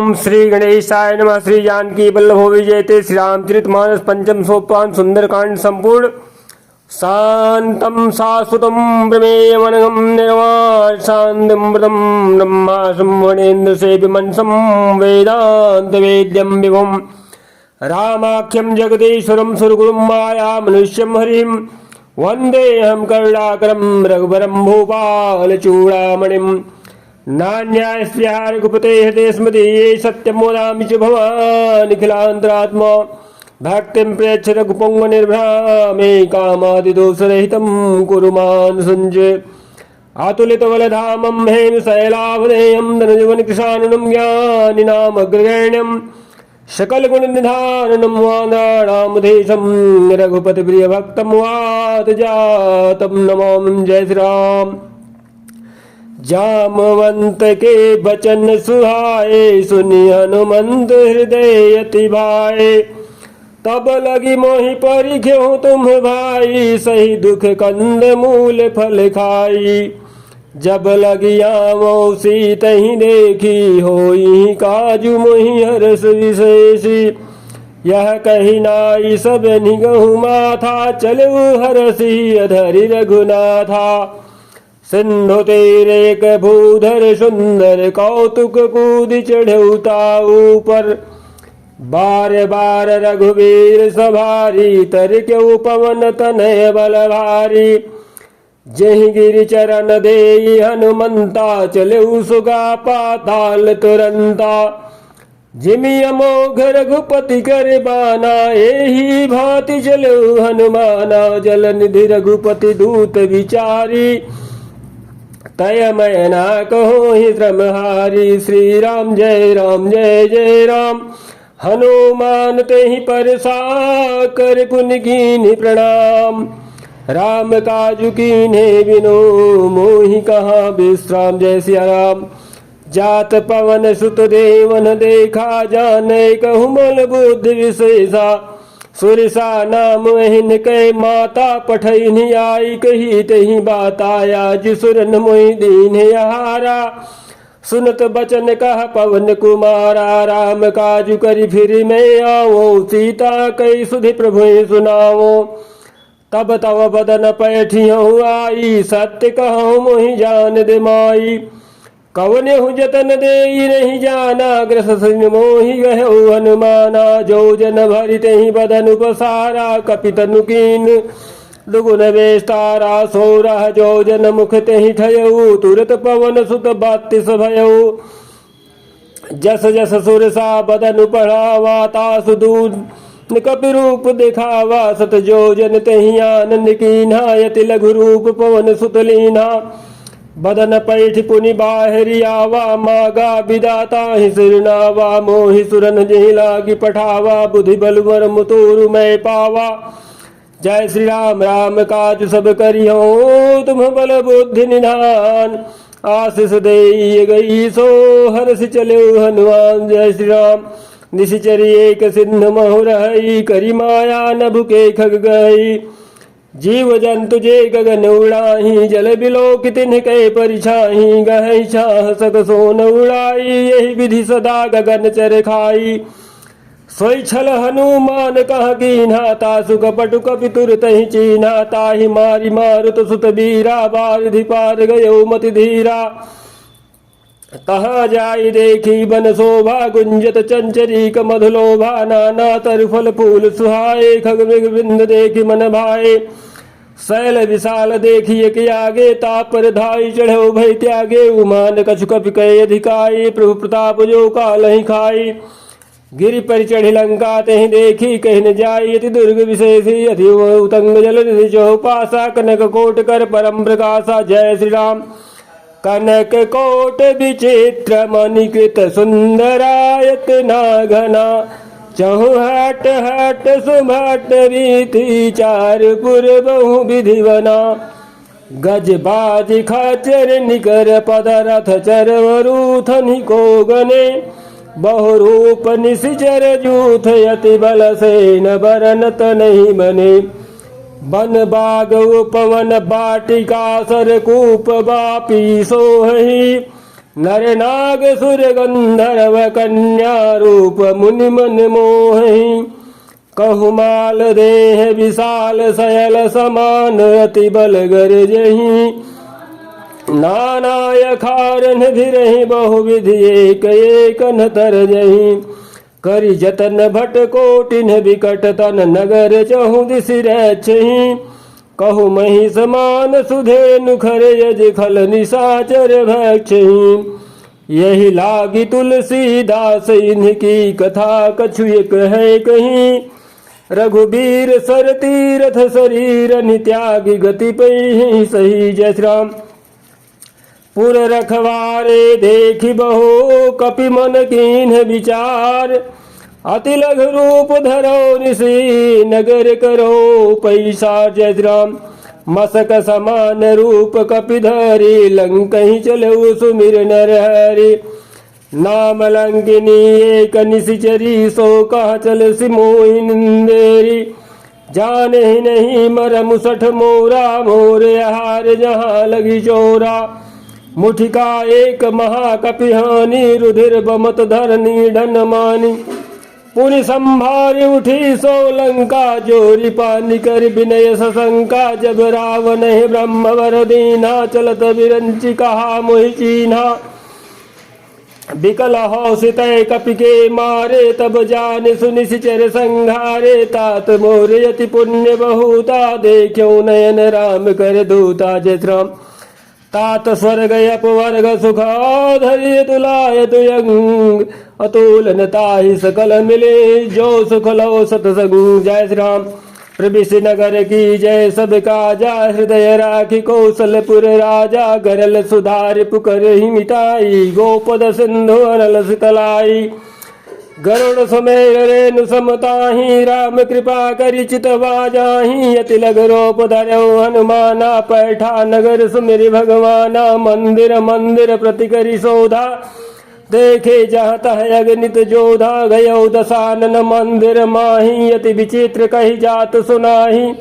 ओम श्री गणेशाय नमः। श्री जानकी वल्लभो विजयते। श्री रामचरितमानस पंचम सोपान सुंदरकांड संपूर्ण। शांतं शाश्वतं प्रमेयमनघं निर्वाण शान्तिमृतं ब्रह्मा संवरेन्द्र सेव्यमनसं वेदान्तवेद्यं विभुं रामाख्यं जगदीश्वरं सुरगुरुं माया मनुष्यं हरिं वन्देऽहं करुणाकरं रघुवरं भूपालचूडामणिं नान्यास्त्र्या रघुपते हृदय स्मृति सत्यं वदामि च भवानिखिलान्तरात्मा भक्तिं प्रेक्ष रघुपुंग निर्भ्रामे कामादिदोषरहितं कुरु मानसञ्जय अतुलितबलधामं हेम शैलाभदेयं धनजीवनकृशानुनं ज्ञानिनामग्रगण्यं सकलगुणनिधानं वानराणामधीशं रघुपतिप्रियभक्तं वातजातं नमामि। जय श्री राम। जामवंत के बचन सुहाए सुनि हनुमंत हृदय अति भाए तब लगी मोहि परिख्यो तुम भाई सही दुख कंद मूल फल खाई जब लगी आवो सीत ही देखी होई काजू मोहि हरस विशेषी यह कही नाई सब निगहु माथा चलऊ हरसी अधरि रघुनाथा सिंधु तेरे एक भूधर सुंदर कौतुक कूद चढ़ौता ऊपर बार बार रघुवीर सभारी तर क्यों पवन तनय बल भारी जहि गिरि चरण देई हनुमंता चले सुगा पाताल तुरंता जिमि अमोघ रघुपति कर बाना एही भांति चले हनुमाना जल निधि रघुपति दूत विचारी तय मैं ना कहो ही श्रमहारी। श्री राम जय जय राम हनुमान ते ही परसा कर पुन कीन्हि प्रणाम राम काजु कीन्हे बिनु मोहि कहाँ विश्राम। जय सिया राम। जात पवन सुत देवन देखा जाने कहु मल बुद्धि विशेषा सुरसा नाम हिन कै माता पठैनि आई कही तही बात आया जिसुरन मोहि दीन हारा सुनत बचन कह पवन कुमारा राम काजु करि फिर मैं आओ सीता कई सुधि प्रभु सुनाओ तब तव बदन पैठियहु आई सत्य कहूँ मोहि जान दे माई कवन जतन दे नहीं जाना ग्रस मोहि गहु हनुमाना जो जन भरित ही बदन उपसारा कपितनु कीन दुगुन बेस्तारा सोरह जो जन मुख तेहि ठयऊ तुरत पवन सुत बत्तीस भयऊ जस जस सुरसा बदन पढ़ावा तासु दूध कपि रूप दिखावा सत जो जन तेहि आनंद कीन्हा यति लघु रूप पवन सुत लीन्हा बदन पैठ पुनि बाहरी आवा मागा विदाता ही सिरनावा मोहि सुरन जहि लागी पठावा बुद्धि बलवर मुतुरु मैं पावा। जय श्री राम। राम काज सब करियो तुम बल बुद्धि निधान आशीष दे गई सो हर्ष चले हनुमान। जय श्री राम। निशिचरी एक सिंधु महु रही करी माया नभु के खग गई जीव जंतु जे गगन उड़ाही जल बिलोक तिन्ह कै परिछाही गहै छाह सक सोन उड़ाई यही विधि सदा गगन चर खाई सोई छल हनुमान कह कीन्हा तासु कपटु कपि तुरत ही चीन्हा ताहि मारी मारुत सुत बीरा बारिधि पार गयो मति धीरा तहाँ जाई देखी बन शोभा गुंजत चंचरीक मधुलोभा नाना तर फल फूल सुहाए खग मृग बिंद देखी मन भाए शैल विशाल देखिए कि आगे तापर धाई चढ़ो भय त्यागे उमान कछु कपि कय अधिकाई प्रभु प्रताप जो काल ही खाई गिरि पर चढ़ी लंका तेहि देखी कहि न जाई अति दुर्ग विशेषी अति उतंग जल निधि चौपासा कनक कोट कर परम प्रकाशा। जय श्री राम। कनक कोट विचित्र मणिकृत सुंदरायत ना घना चहु हट हट सुभट रीति चार पुर बहु विधि बना गज बाज खचर निकर पद रथ चरवरूथ निको गने बहुरूप निशिचर जूथ यति बल सेन बरनत नहीं बने बन बाग उपवन बाटिका सर कूप बापी सोहि नर नाग सुर गंधर्व कन्या रूप मुनि मन मोहि। कहुमाल देह विशाल सयल समान अति बल गरजहि। नाना यखारन धिरहि बहुविधि एक एक न तरजहि। करि जतन भट कोटिन विकट तन नगर चहु दिस रक्षहि। कहु मही समान सुधेनु खर यज खल निशाचर भक्षहि। यही लागी तुलसीदास इनकी कथा कछु एक है कहीं। रघुबीर सर तीरथ शरीर नित्यागी गति पई सही। जय श्री राम। पुर रखवारे देखि बहु कपि मन कीन्ह विचार। अति लघु रूप धरो निसी नगर करो पैसार। जय श्री राम। मसक समान रूप कपि धरि लंकहि चलऊ सुमिर नर हरि। नाम लंकिनी एक निशिचरी सो कह चल सिमोहि निंदेरी। जाने ही नहीं मरम सठ मोरा मोरे हार जहाँ लगी चोरा। मुठिका एक महाकपिहानी रुधिर बमत धरनी ढन मानी। पुनि संभारी उठी सो लंका जोरी पानी कर विनय सशंका। जब रावण है ब्रह्म वर दीना चलत विरंचि कहा मोहि चीन्हा। बिकल हौसित कपि के मारे तब जान सुनि सिचर संघारे। तात मोर यति पुण्य बहुता देखो नयन राम कर दूता। जय श्री राम। तात स्वर्ग अपवर्ग सुख धैर्य तुलाय तुयंग। अतुलन ताहि सकल मिले जो सुख लो सतसंग। जय श्री राम। प्रविश नगर की जय सब काजा। हृदय राखी कौशलपुर राजा। गरल सुधार पुकर ही मिटाई। गोपद सिंधु अनल सितलाई। गरुड़ सुमेर रेणु समताहि। राम कृपा करि चितवा जाहि। अति लघु रूप धरऊ हनुमाना। पैठा नगर सुमिरि भगवाना। मंदिर मंदिर प्रति करि शोधा। देखे जहाँ तह अगणित जोधा। गयो दशानन मंदिर माही। अति विचित्र कही जात सुनाही।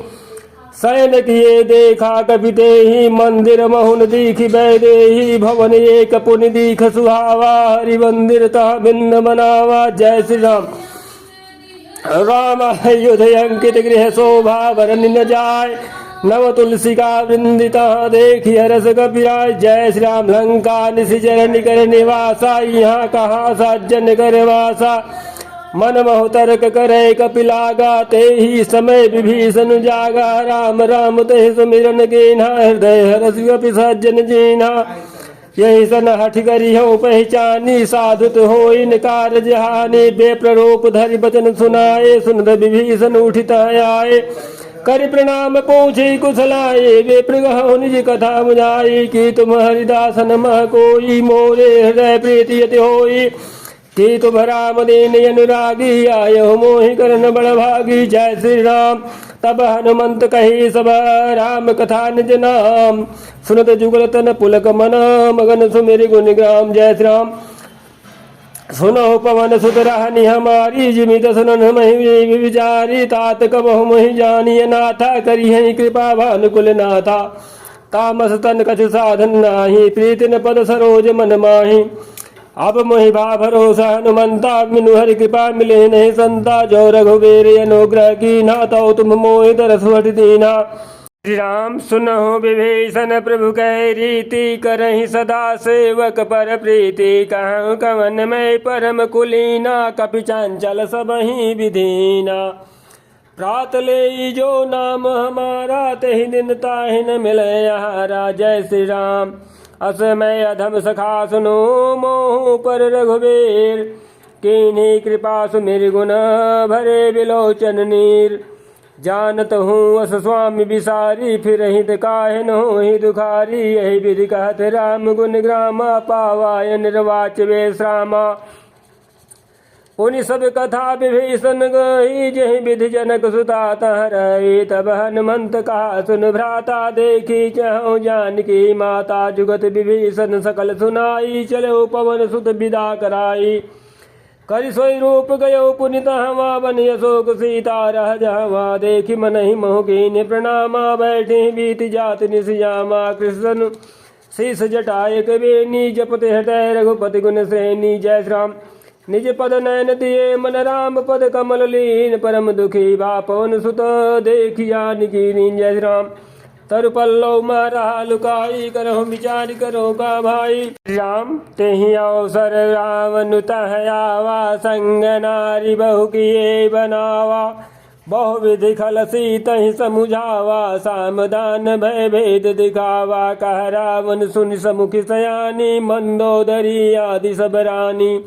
शयन किए देखा कपि तेहि। मंदिर महुन दीखि बैदेहि। भवन एक पुनि दीख सुहावा। हरि मंदिर तह भिन्न बनावा। जय श्री राम। राम युध अंकित गृह शोभा वरन न जाय। नव तुलसी का वृंदिता देखि हरस कपिराय। जय श्री राम। लंका निशिचर निकर निवासा। यहाँ कहाँ सज्जन कर वासा। मन महु तर्क करे कपिलागा। ते ही समय विभीषण जागा। राम राम ते सुमिरन कीन्हा। हृदय हरस कपि सज्जन जीन्हा। यही सन हठ करी हो पहचानी। साधुत हो इन कारज हानि। बेप्ररूप धरि बचन सुनाए। सुनत विभीषण उठित आए। कर प्रणाम पूछे कुशलाए। वे प्रगहो निज कथा मुझाई। कि तुम हरिदासन मह कोई। मोरे हृदय प्रीति यति होई। कि तुम राम दीन अनुरागी। आयो मोहि करन बड़ भागी। जय श्री राम। तब हनुमंत कही सब राम कथा निज नाम। सुनत जुगल तन पुलक मन मगन सुमिरि गुण ग्राम। जय श्री राम। सुनो पवन सुत रहनि हमारी। जिमित सुनन महि विचारी। तात कबहु मोहि जानिय नाथा। करिहहि कृपा भानुकुल नाथा। तामस तन कछु साधन नाही। प्रीति न पद सरोज मन माही। अब मोहि भा भरोसा हनुमंता। बिनु हरि कृपा मिले नहीं संता। जो रघुवीर अनुग्रह कीन्हा। तो तुम मोहि दरस वठ दीन्हा। श्री राम सुनहु विभीषण प्रभु कै रीति। करहि सदा सेवक पर प्रीति। कहूँ कवन में परम कुलीना। कपि चंचल सबहि विधीना। प्रात ले जो नाम हमारा। तेहि दिन ताहि न मिलै आहारा। जय श्री राम। असमय अधम सखा सुनो मोहु पर रघुवीर। कीन्ही कृपा सुमिरि गुण भरे बिलोचन नीर। जानत हूँ अस स्वामी बिसारी। फिर हित काहिन होहि दुखारी। यही विधि कहत राम गुण ग्रामा। पावाय निर्वाच बेश्रामा। पुनि सब कथा विभीषण गई। जहि विधि जनक सुता तह रही। तब हनुमंत कहा सुन भ्राता। देखी चहु जानकी माता। जुगत विभीषण सकल सुनाई। चलो पवन सुत विदा कराई। करि सोई रूप गयो पुनि तहवा। बन अशोक सीता रह जहवा। देखि मनहि मोह कीन्ह प्रणामा। बैठे बीत जात निस जामा। कृष्ण शीस जटाए कबीनी जपते हृदय रघुपति गुण श्रेणी। जय श्री राम। निज पद नयन दिए मन राम पद कमल लीन परम दुखी भा पवन सुत देखिया निकीनीन। जय श्री राम। तरु पल्लव मारा लुकाई करहु विचार करो का भाई। राम तेहि अवसर रावण तह आवा संग नारी बहु किए बनावा। बहु विधि खल सीतहि समुझावा सामदान भय भेद दिखावा। कह रावण सुनि समुखि सयानी मंदोदरी आदि सब रानी।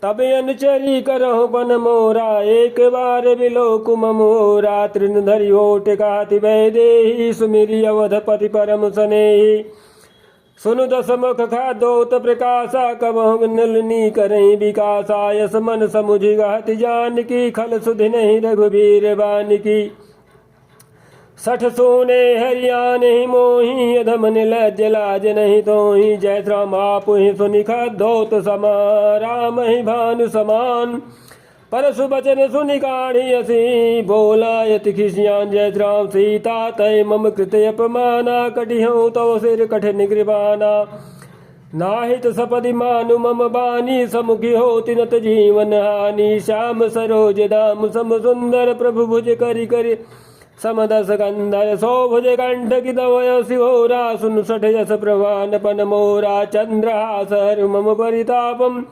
तब अनुचरी करहु बन मोरा एक बार बिलोक मोरा। तृण धरि ओट काति वैदेही सुमिरि अवधपति परम स्नेही। सुनु दस मुख खादोत प्रकाशा कबहु नलनी करहीं विकासा। यस मन समुझि गहति जानकी खल सुधि नहीं रघुबीर बानिकी। सठ सोने हरियाण ही मोही अधम लज्ज लाज नहीं तोही। जय श्री राम। आपुहि सुनि खद्योत समा राम ही भानु समान। परसु बचन सुनि काढ़ी असी बोला यति खिसियान। जय श्री राम। सीता तय मम कृत अपमाना कटिहूँ तव सिर कठिन कृपाना। नाहित सपदि मानु मम बानी समुखी होति नत जीवन हानि। श्याम सरोज दाम सम सुंदर प्रभु भुज करि करि समदस गंधर। शोभुज कंठ की दवय शिवोरा सुन सठ यस प्रवान पन मोरा। चंद्रहास हरु मम परितापम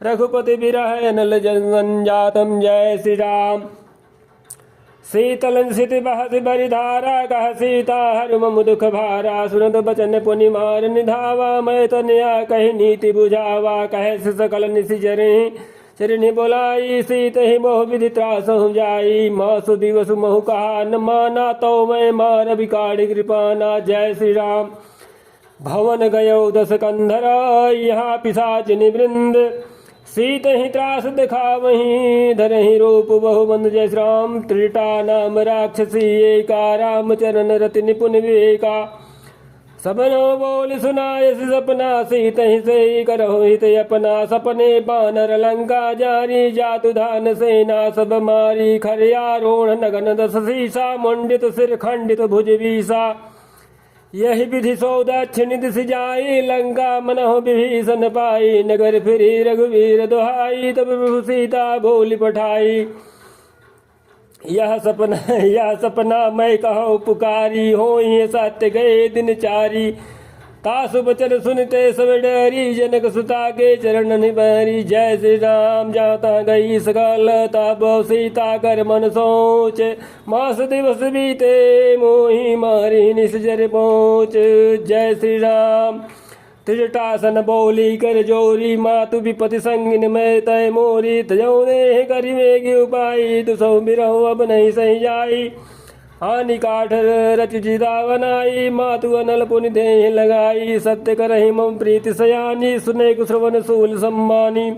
रघुपति विरह अनल जनजातम। जय श्री राम। शीतल सिति बहति बरिधारा कह सीता हरु मम दुख भारा। सुनत बचन पुनि मार निधावा मैं तनया कहि नीति बुझावा। कह सकल निशि जरे चरणी बोलाई सीत ही मोह विधि त्रासहु जाई। मासु दिवस मोहु कहा न माना तो मैं मार बिकाड़ी कृपाना। जय श्री राम। भवन गयो दस कंधर यहाँ पिशाच निवृंद। सीत ही त्रास दिखा वहीं धरहि रूप बहु बंद। जय श्री राम। त्रिटा नाम राक्षसी एका राम चरण रति निपुण विवेका। सबनो बोल सुनाय सपना सीत ही से करहु हित अपना। सपने बानर लंका जारी जातु धान सेना सब मारी। खरिया रोण नगन दस सीसा मुंडित सिर खंडित भुज बीसा। यही विधि सौ दक्षिण दिश जाई लंका मनहु विभीषण पाई। नगर फिरी रघुवीर दुहाई तब प्रभु सीता बोली पठाई। यह सपना मैं कहूँ पुकारी हो ये सत्य गए दिन चारी। तासु बचन सुनते सब डरी जनक सुता के चरण निबरी। जय श्री राम। जाता गई सकल तब सीता कर मन सोच। मास दिवस बीते मोही मारी निसजर पहुँच। जय श्री राम। त्रिजटासन बोली कर जोरी मातु विपति संगिन में तय मोरी। तजौ देह करि वेगी उपाई दुसौ बिरहु अब नहीं सही जाई। हानि काठ रच जिदा बनाई मातु अनल पुनि देह लगाई। सत्य करहि मम प्रीति सयानी सुने कुश्रवण सूल सम्मानी।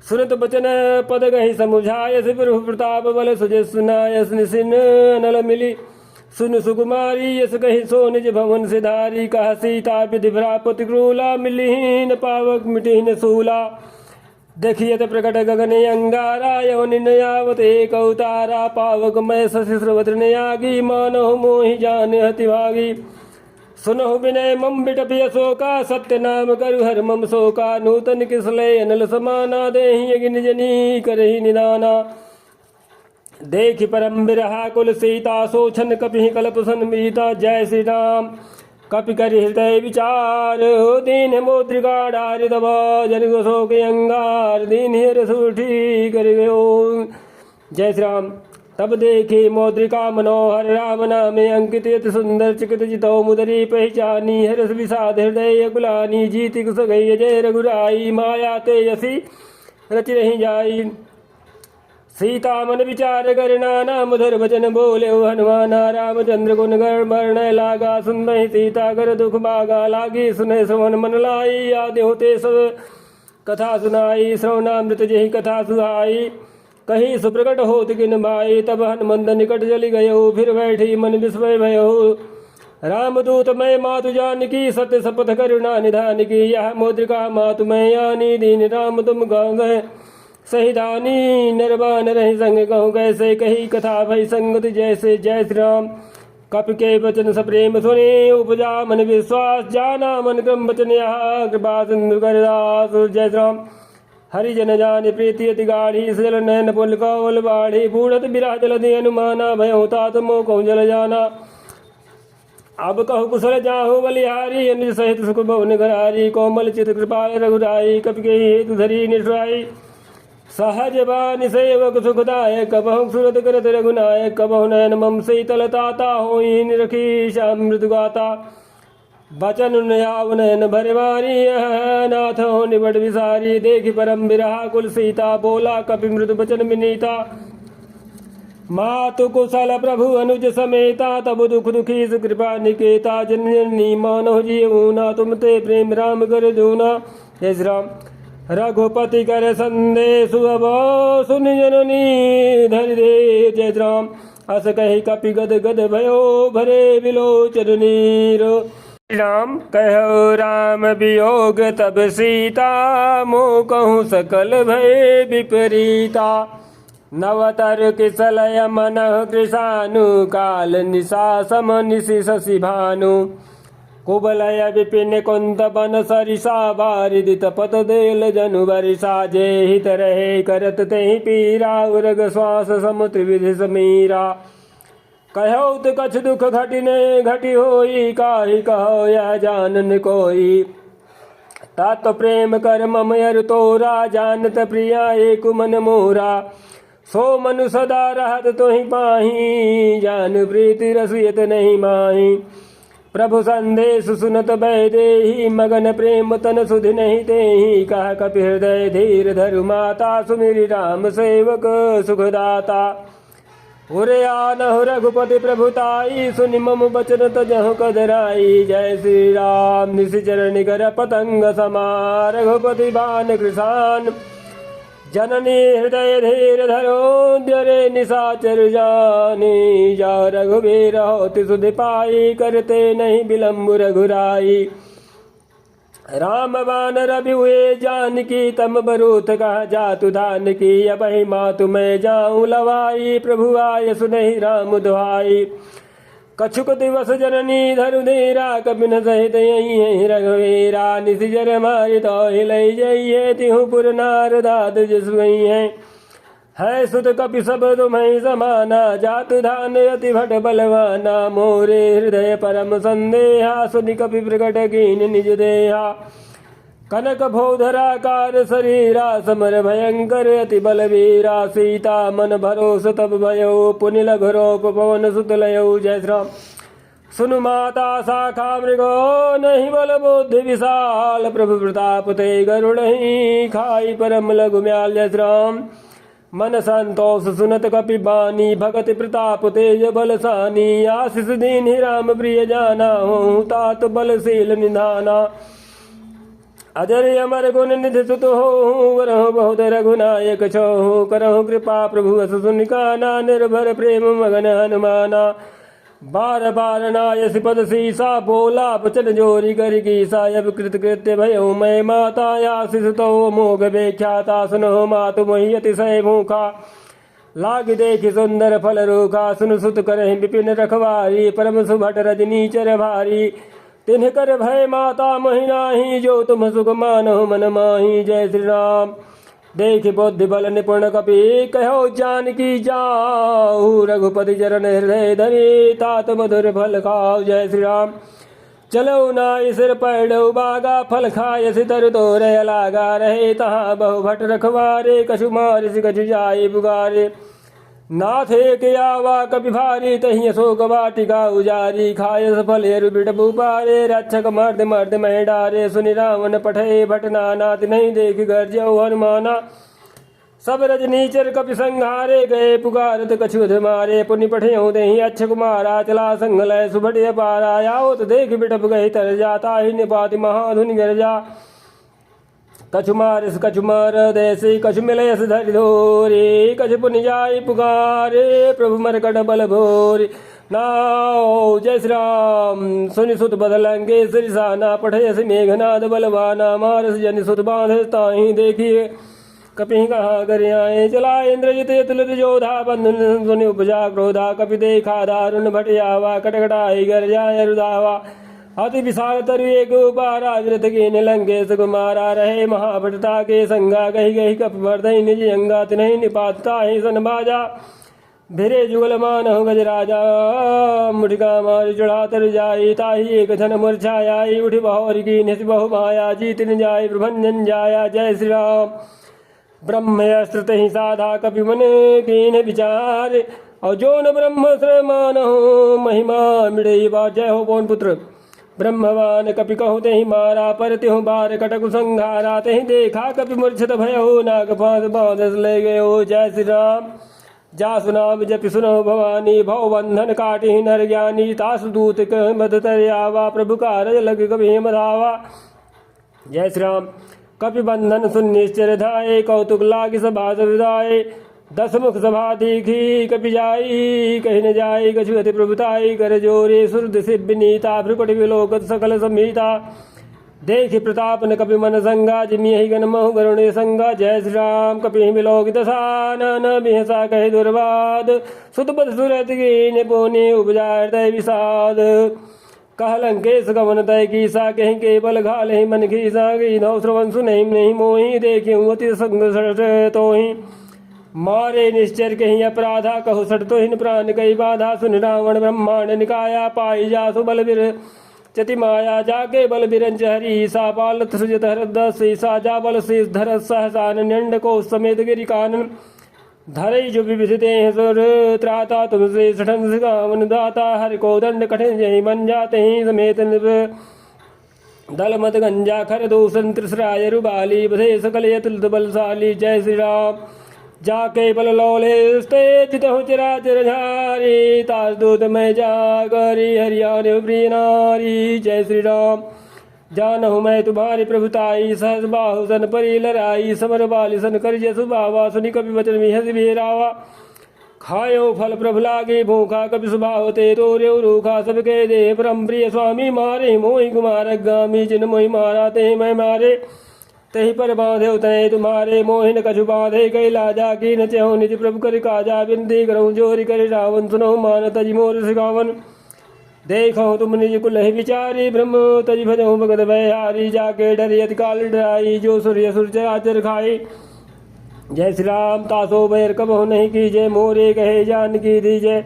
सुनत बचन पद गहि समुझाय प्रभु प्रताप बल सुजय सुनाय। निसिन अनल मिली सुन सुकुमारी यस कही सो निज भवन सिधारी। कह सीता विधि भ्रापति क्रूला मिलिहीन पावक मिटिहीन सूला। देखियत प्रकट गगन अंगारा यवनि नयावत एक अवतारा। पावक मैं शशि श्रवत्र नयागी मानहु मोहि जान हति भागी। सुनहु विनय मम बिटपि अशोका सत्य नाम करु हर मम शोका। नूतन किसले अनल समाना देहि यज्ञ जनी करहि निदाना। देखि परम बिरहा कुल सीता सोछन कपि कल्प सन्मीता। जय श्री राम। कपि करि हृदय विचार दीन मोद्रिका डारि दबा। जन शोक अंगार दीन हर सूठी कर गयो। जय श्री राम। तब देखी मौद्रिका मनोहर राम नामे अंकित यति सुंदर चिकित जितो मुदरी पहचानी। हरस विषाद हृदय कुलानी जीति कुश गई जय रघुराई। माया ते यसी रच रही जाई। सीता मन विचार कर नाना मधुर वचन बोले हनुमाना। रामचंद्र गुण गण लागा सुनहि सीता कर दुख भागा। लागी सुने श्रवण मन लाई आदि होते सब कथा सुनाई। श्रवणामृत जही कथा सुहाई कहीं सुप्रकट होत किन भाई। तब हनुमंत निकट चली गयो फिर बैठी मन विस्मय भयो। रामदूत मैं मातु जानकी सत्य शपथ करुणा निधान की। यह मुद्रिका मातु मैं यानी दीन राम तुम गए सहिदानी। निर्वाण रही संग कहूँ कैसे कही कथा भई संगत जैसे। जय श्री राम। कपि के वचन सप्रेम सुने उपजा मन विश्वास जाना मन क्रम वचन यहाँ कृपा सिंधु करदास जय श्री राम। हरिजन जान प्रीति अति गाढ़ी सजल नयन पुल कौल बाढ़ी बूढ़त बिरह जल दे अनुमाना भय होता तुमो कहूँ जल जाना। अब कहु कुशल जाहु बलिहारी निज सहित सुख भवन घरारी कोमल चित कृपाल रघुराई कपि के हेतु धरी निष्ठाई सहज बानि सेवक सुखदायक कबहु सुरत करत रघुनायक कबहु नयन मम शीतल ताता होई निरखी श्याम मृदु गाता बचन नयाव नयन भरवारी नाथ हो निबट विसारी देखि परम बिरहा कुल सीता बोला कपि मृदु बचन विनीता मातु कुशल प्रभु अनुज समेता तब दुख दुखी सुकृपा निकेता जननी मानो जीवना तुम ते प्रेम राम कर जूना। जय श्री राम। रघुपति कर संदेश अब सुन जननी धरि दे जय श्री राम। अस कही कपि गद गद भयो भरे विलोचन नीर राम कहो राम वियोग तब सीता मोह कहूँ सकल भय विपरीता नवतर किसलय मन कृषानु काल निशा सम निशि शशि भानु कुबलय विपिन कुंत बन सरिसा बारिदित पत देल जनु बरिसा जे हित रहे करत तेहि पीरा उरग श्वास समुद्र विधि समीरा कहो तो कछ दुख घटिने घटी होई काहि कहो यह जानन कोई तात प्रेम कर मम अर तोरा जानत प्रिया एक मन मोरा सो मनु सदा रहत तोहि पाही जान प्रीति रसियत नहीं माही प्रभु संदेश सुनत भय देहि मगन प्रेम तन सुधि नहीं तेहि कह कपि हृदय धीर धरु माता सुमिरि राम सेवक सुखदाता उरे आनहु रघुपति प्रभुताई सुनि मम बचन तजहु कदराई जय श्री राम। निशिचर निगर पतंग समा रघुपति बान कृषान जननी हृदय धीर धरो द्यरे निशाचर जानी जा रघुवीर होति सुधि पाई करते नहीं विलम्ब रघुराई राम बान रवि हुए जानकी तम बरूथ कहा जातु धान की अबहि मातु मैं जाऊं लवाई प्रभु आय सुनहि राम दुहाई कछुक दिवस जननी धरु धीरा कपिन सहित यही रघुवीरा निशिचर मारि तो हिलई जइये तिहु पुर नारदाद जिस गई है सुत कपि सब तुम्हें समाना जातु धान अति भट बलवाना मोरे हृदय परम संदेहा सुनि कपि प्रकट कीन निज देहा कनक भोधराकार शरीरा समर भयंकर अति बलवीरा सीता मन भरोस तब भयो पुनि लघुरोप पवन सुत लयो जय श्री राम। सुनु माता शाखा मृगो नहीं बल बुद्धि विशाल प्रभु प्रताप ते गरुड़हि खाई परम लघु म्याल जय श्री राम। मन संतोष सुनत कपि बानी भगति प्रताप तेज बलसानी आशीष दीन राम प्रिय जाना हो तात बलशील निधाना अजर अमर गुण निधि सुत हो वरहु बहुत रघुनायक छो करहु कृपा प्रभु अस सुनिकाना निर्भर प्रेम मगन हनुमाना बार बार नायस पद सीसा बोला बचन जोरी कर कीसा अब कृत कृत्य भयो मैं माता आशीष तो मोग व्याख्याता सुनो मातु मोहि अतिशय भूखा लाग देखि सुंदर फल रूखा सुन सुत करहि विपिन रखवारी परम सुभट रजनी चर भारी तिन्ह कर भय माता मोहि नाहि जो तुम सुख मानहु मन माहि जय श्री राम। देख बुद्धि बल निपुण कपि कहो जानकी जाऊ रघुपति चरण हृदय धरि तात मधुर फल खाओ जय श्री राम। चलो नाई सिर पैडौ बागा फल खाय सितर तोरे लागा रहे तहाँ बहु भट रखवारे कछु मारिस कछु जाय बुगारे नाथ एक आवा कपि भारी तहि अशोक वाटिका उजारी खाय सफल हेरु बिटबु पारे रक्षक मर्द मर्द मह डारे सुनि रावण पठे भटनाना नहीं देख गर्जौ हनुमाना सब रजनीचर कपि संहारे गए पुकारत कछुध मारे पुनि पठेऊ दही अच्छ कुमारा चला संगलय सुभट पारा आओ तो देख बिटप गए तर जाता ही निपाति महाधुनि गर्जा कछु मारिस कछु मार देसी कछु मिलयस धरि धोरी कछु पुनि जाय पुकारे प्रभु मरकट बल भोरी नाओ जय श्री राम। सुनि सुत बदलंगे श्रीसाना पठयस मेघनाद बलवाना मारस जनि सुत बांधे ताहि देखिए कपि कहाँ कर आए। चला इंद्रजित तुलित जोधा बंधन सुनि उपजा क्रोधा। कपि देखा दारुण भट आवा। कटकटाई गर जाय रुदावा। अति विशाल तरु एक उपारा विरत कीन लंकेश कुमारा। रहे महाभटता के संगा गही गही कप वर्धई निज अंगा। तिन्हि निपातता ही सन बाजा। भिरे जुगल मानहु गजराजा। मुठिका मार चढ़ा तर जाई। ताही एक धन मूर्छाई। उठ बहोर की निस बहु माया। जीत न जाय प्रभंजन जाया। जय श्री राम। ब्रह्मस्त्र ही साधा कपि मन कीन विचार। और जो न ब्रह्म मानहु महिमा मिड़ई बार। जय हो पवन पुत्र। ब्रह्मवान कपि कहु तेहि मारा। पर तिहु बार कटकु संघारा। तेहि देखा कपि मूर्छित भयो। नाग फांस बांधस ले गयो। जय श्री राम। जासु नाम जपि सुनो भवानी। भव बंधन काटि नर ज्ञानी। तासु दूत कह मद तर आवा। प्रभु कारज लग कभी मधावा। जय श्री राम। कपि बंधन सुन निश्चर धाये। कौतुक लागी सभा विदाये। 10 मुख सभा दीखी कपि जाई। कही न जाई कछु अति प्रभुताई। कर जोरे सुरद सिद्ध नीता। भ्रुकुट विलोकत सकल संहिता। देखि प्रताप न कपि मन संगा। जिमिहि गण महु गरुणे संगा। जय श्री राम। कपि विलोकित सानन बिहसा कहे दुर्वाद। सुतपथ सुरत कीन पुनि उपजा हृदय विषाद। कह लंकेश गमन तय कीसा। कहीं केवल घाल ही मन खीसा। की नौ श्रवण सुनहि नहीं मोहि। देखियो अति संग सट तोहि। मारे निश्चर कहीं अपराधा। कहु सट तोहिन प्राण कई बाधा। सुन रावण ब्रह्मांड निकाया। पाई जासु बलबीर चति माया। जाके बल बिरंज हरी। सा पालत सृजत हरदस। सा जा बल शीस धर सहसान। न्यंड को समेत गिरि कानन। धरई जो विभिषिते सुर त्राता। तुमसे सठन सिगावन दाता। हर को दंड कठिन जय मन जाते ही समेत दल मत गंजा खर दूषण त्रिसराय रुबाली। बधे सकल यतुल बलशाली। जय श्री राम। जाके बल लौले चितहु चिराचर झारी। तास दूत मैं जागरी। हरियाणे प्रिय नारी। जय श्री राम। जानहु मैं तुम्हारी प्रभुताई। सहस बाहु सन परी लराई। समर बाली सन कर जसु बावा। सुनि कपि वचन विहस बिहरावा। खायो फल प्रभु लागे भूखा। कपि स्वभाव ते तोर्यो रूखा। सबके दे परम प्रिय स्वामी। मारे मोहि कुमार गामी। जिन मोहि मारा ते मैं मारे। तेहि पर बांधे तय तुम्हारे। मोहिन कछु बांधे कैला जाकी। न चहु निज प्रभु कर काजा। बिनती करऊँ जोरी कर रावण। सुनहु मान तजि मोर सिगावन। देखो तुम निज कुल ही विचारी। ब्रह्म तजि भजहु भगत भयहारी। जाके डरि अति काल डराई। जो सूर्य सूर्य आचर खाई। जय श्री राम। तासो बैर कबहु नहीं कीजय। मोरे कहे जानकी दीजय।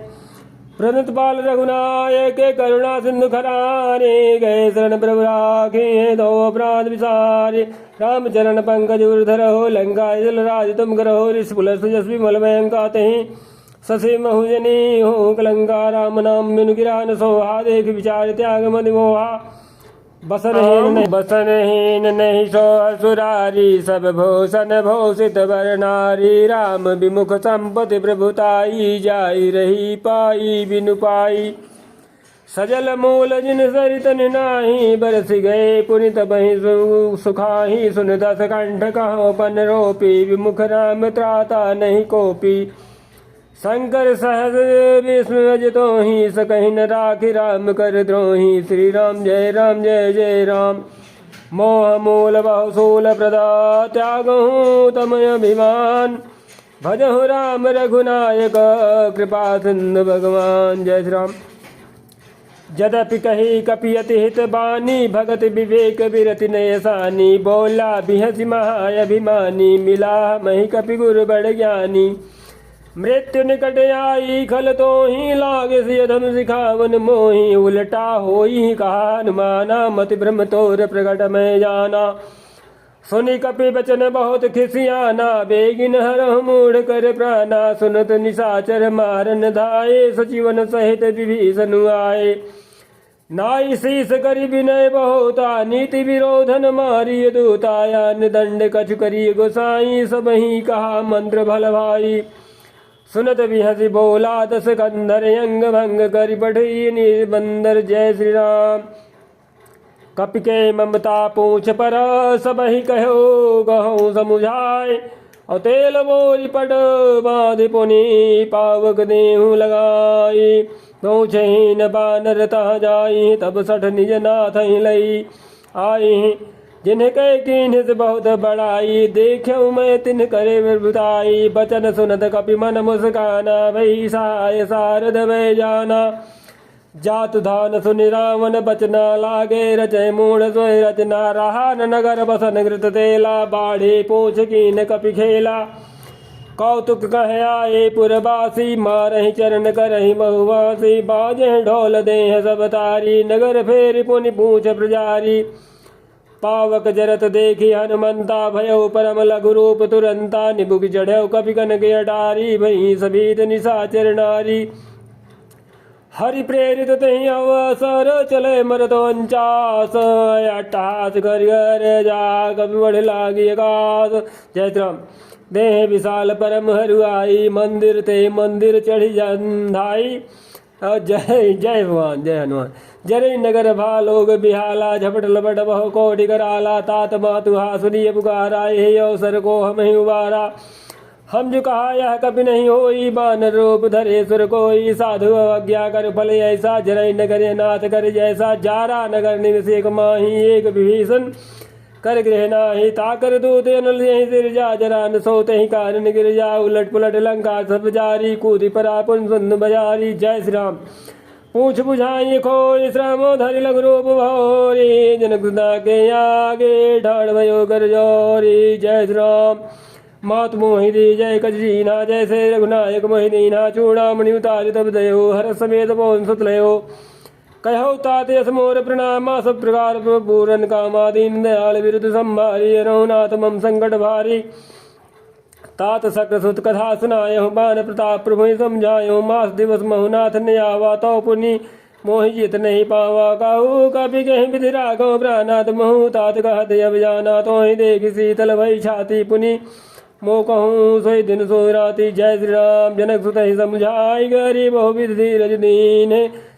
प्रणत पाल रघुनायक करुणा सिंधु खरारे। गए शरण प्रभु राखे। दो अपराध विसारे। राम चरण पंकज उर्धर हो। लंका जल राज तुम करहो। ऋषि पुल सुजस्वी मल भयंका तहि। ससे महुजनी हो कलंका। राम नाम बिनु गिरा न सोहा। देख विचार त्याग मति मोहा। बसनहीन नहीं सो असुरारी। सब भूषण भूषित वर नारी। राम विमुख संपत्ति प्रभुताई। जाई रही पाई बिनु पाई। सजल मूल जिन सरित नाही। बरस गए पुनित बहि सुखाही। सुन 10 कंठ कहो पन रोपी। विमुख राम त्राता नहीं कोपी। शंकर सहज विष्णु तो ही। सकहि न राखि राम कर द्रोही। श्री राम जय जय राम। मोह मूल बहुशूल प्रदा। त्यागहु तमय अभिमान। भजहु राम रघुनायक। कृपा सिंधु भगवान। जय श्री राम। जदपि कही कपि अति हित बानी। भगत विवेक विरति नयसानी। बोला बिहसि महाअभिमानी। मिला मही कपि गुरु बड़ ज्ञानी। मृत्यु निकट आई खल तो ही। लागे सियधम सिखावन मोही। उलटा होई कहा हनुमाना। मति ब्रह्म तोर प्रकट में जाना। सुनि कपि बचन बहुत खिसियाना। बेगिन हरहु मूढ़ कर प्राणा। सुनत निशाचर मारन धाये। सचिवन सहित विभीषण आए। नाई शीस करि विनय बहुता। नीति विरोधन मारिय दूताया। दंड कछु करिय गोसाई। सबहि कहा मंत्र भल भाई। सुनत बिहसि बोला 10 कंधर। अंग भंग करि बढ़ई निबंदर। जय श्री राम। कपि के ममता पूछ पर। सबहि कहो गहु समुझाए। और तेल बोरी पट बाँध पुनि। पावक देहु लगाई। पहुँचहि न बानर तह जाई। तब सठ निज नाथ लई आई। जिन्हें कह कीन्ह से बहुत बड़ाई, देखूं मैं तिन करे विभुताई। बचन सुनत कपि मन मुस्काना, भई सहाय सारद वै जाना। जात धान सुनि रावण बचना, लागे रचय मूढ़ सोय रचना। रहा न नगर बसन घृत तेला, बाढ़े पूछ कीन कपि खेला। कौतुक कह आए पुरवासी, मारहि चरण करहि बहुवासी। बाजे ढोल देह सब तारी, नगर फेर पुनि पूछ प्रजारी। पावक जरत देखी हनुमंता, भयउ परम लघु रूप तुरंता। निबुक चढ़ऊ कपि कनक अटारी, भई सभीत निशाचर नारी। हरि प्रेरित तहि अवसर, चले मरत 49। अट्टहास कर जा कपि बढ़ लागी आकाश। जय श्री राम। देह विशाल परम हरुआई, मंदिर ते मंदिर चढ़ी जंधाई। जय जय भगवान, जय हनुमान। जरे नगर भालोग बिहाला, झपट लपट बहु कोटि कराला। तात मातुहा सुनिय पुकारा, यही अवसर को हमें उबारा। हम जो कहा यह कभी नहीं होई, बानर रूप धरे सुर कोई। साधु अवज्ञा कर फल ऐसा, जरई नगर नाथ कर जैसा। जारा नगर निवस एक माही, एक विभीषण कर गृह नाही। ताकर दूत अनल यही सिर जा, जरा न सोते ही कारण गिर जा। उलट पुलट लंका सब जारी, कूदी परा पुन सुन बजारी। जय श्री राम। पूछ बुझाई खोई, श्रम धरि लघु रूप भौरी। जनक के आगे ढाल भयो कर जोरी। जय श्री राम। मात मोहि दी जय कजीना, जैसे रघुनायक मोहि दीना। चूड़ामणि उतारि तब दयो, हर समेत पवन सुत लयो। कहो तात यस मोर प्रणामा, सब प्रकार पूरन कामा। दीन दयाल विरुद्ध संभारी, रघुनाथ मम संकट भारी। तात सक्र सुत कथा सुनायो, बान प्रताप प्रभु समझायो। मास दिवस महुनाथ ने आवा, तो पुनि मोहि जित नहीं पावा। कहू कपि कहीं विधि राघव, प्राणात महु तात कहत अब जाना। तो ही देख शीतल भई छाती, पुनि मो कहूँ सोई दिन सोई राति। जय श्री राम। जनक सुत ही समझाई, गरीब बहु विधि धीरज दीन।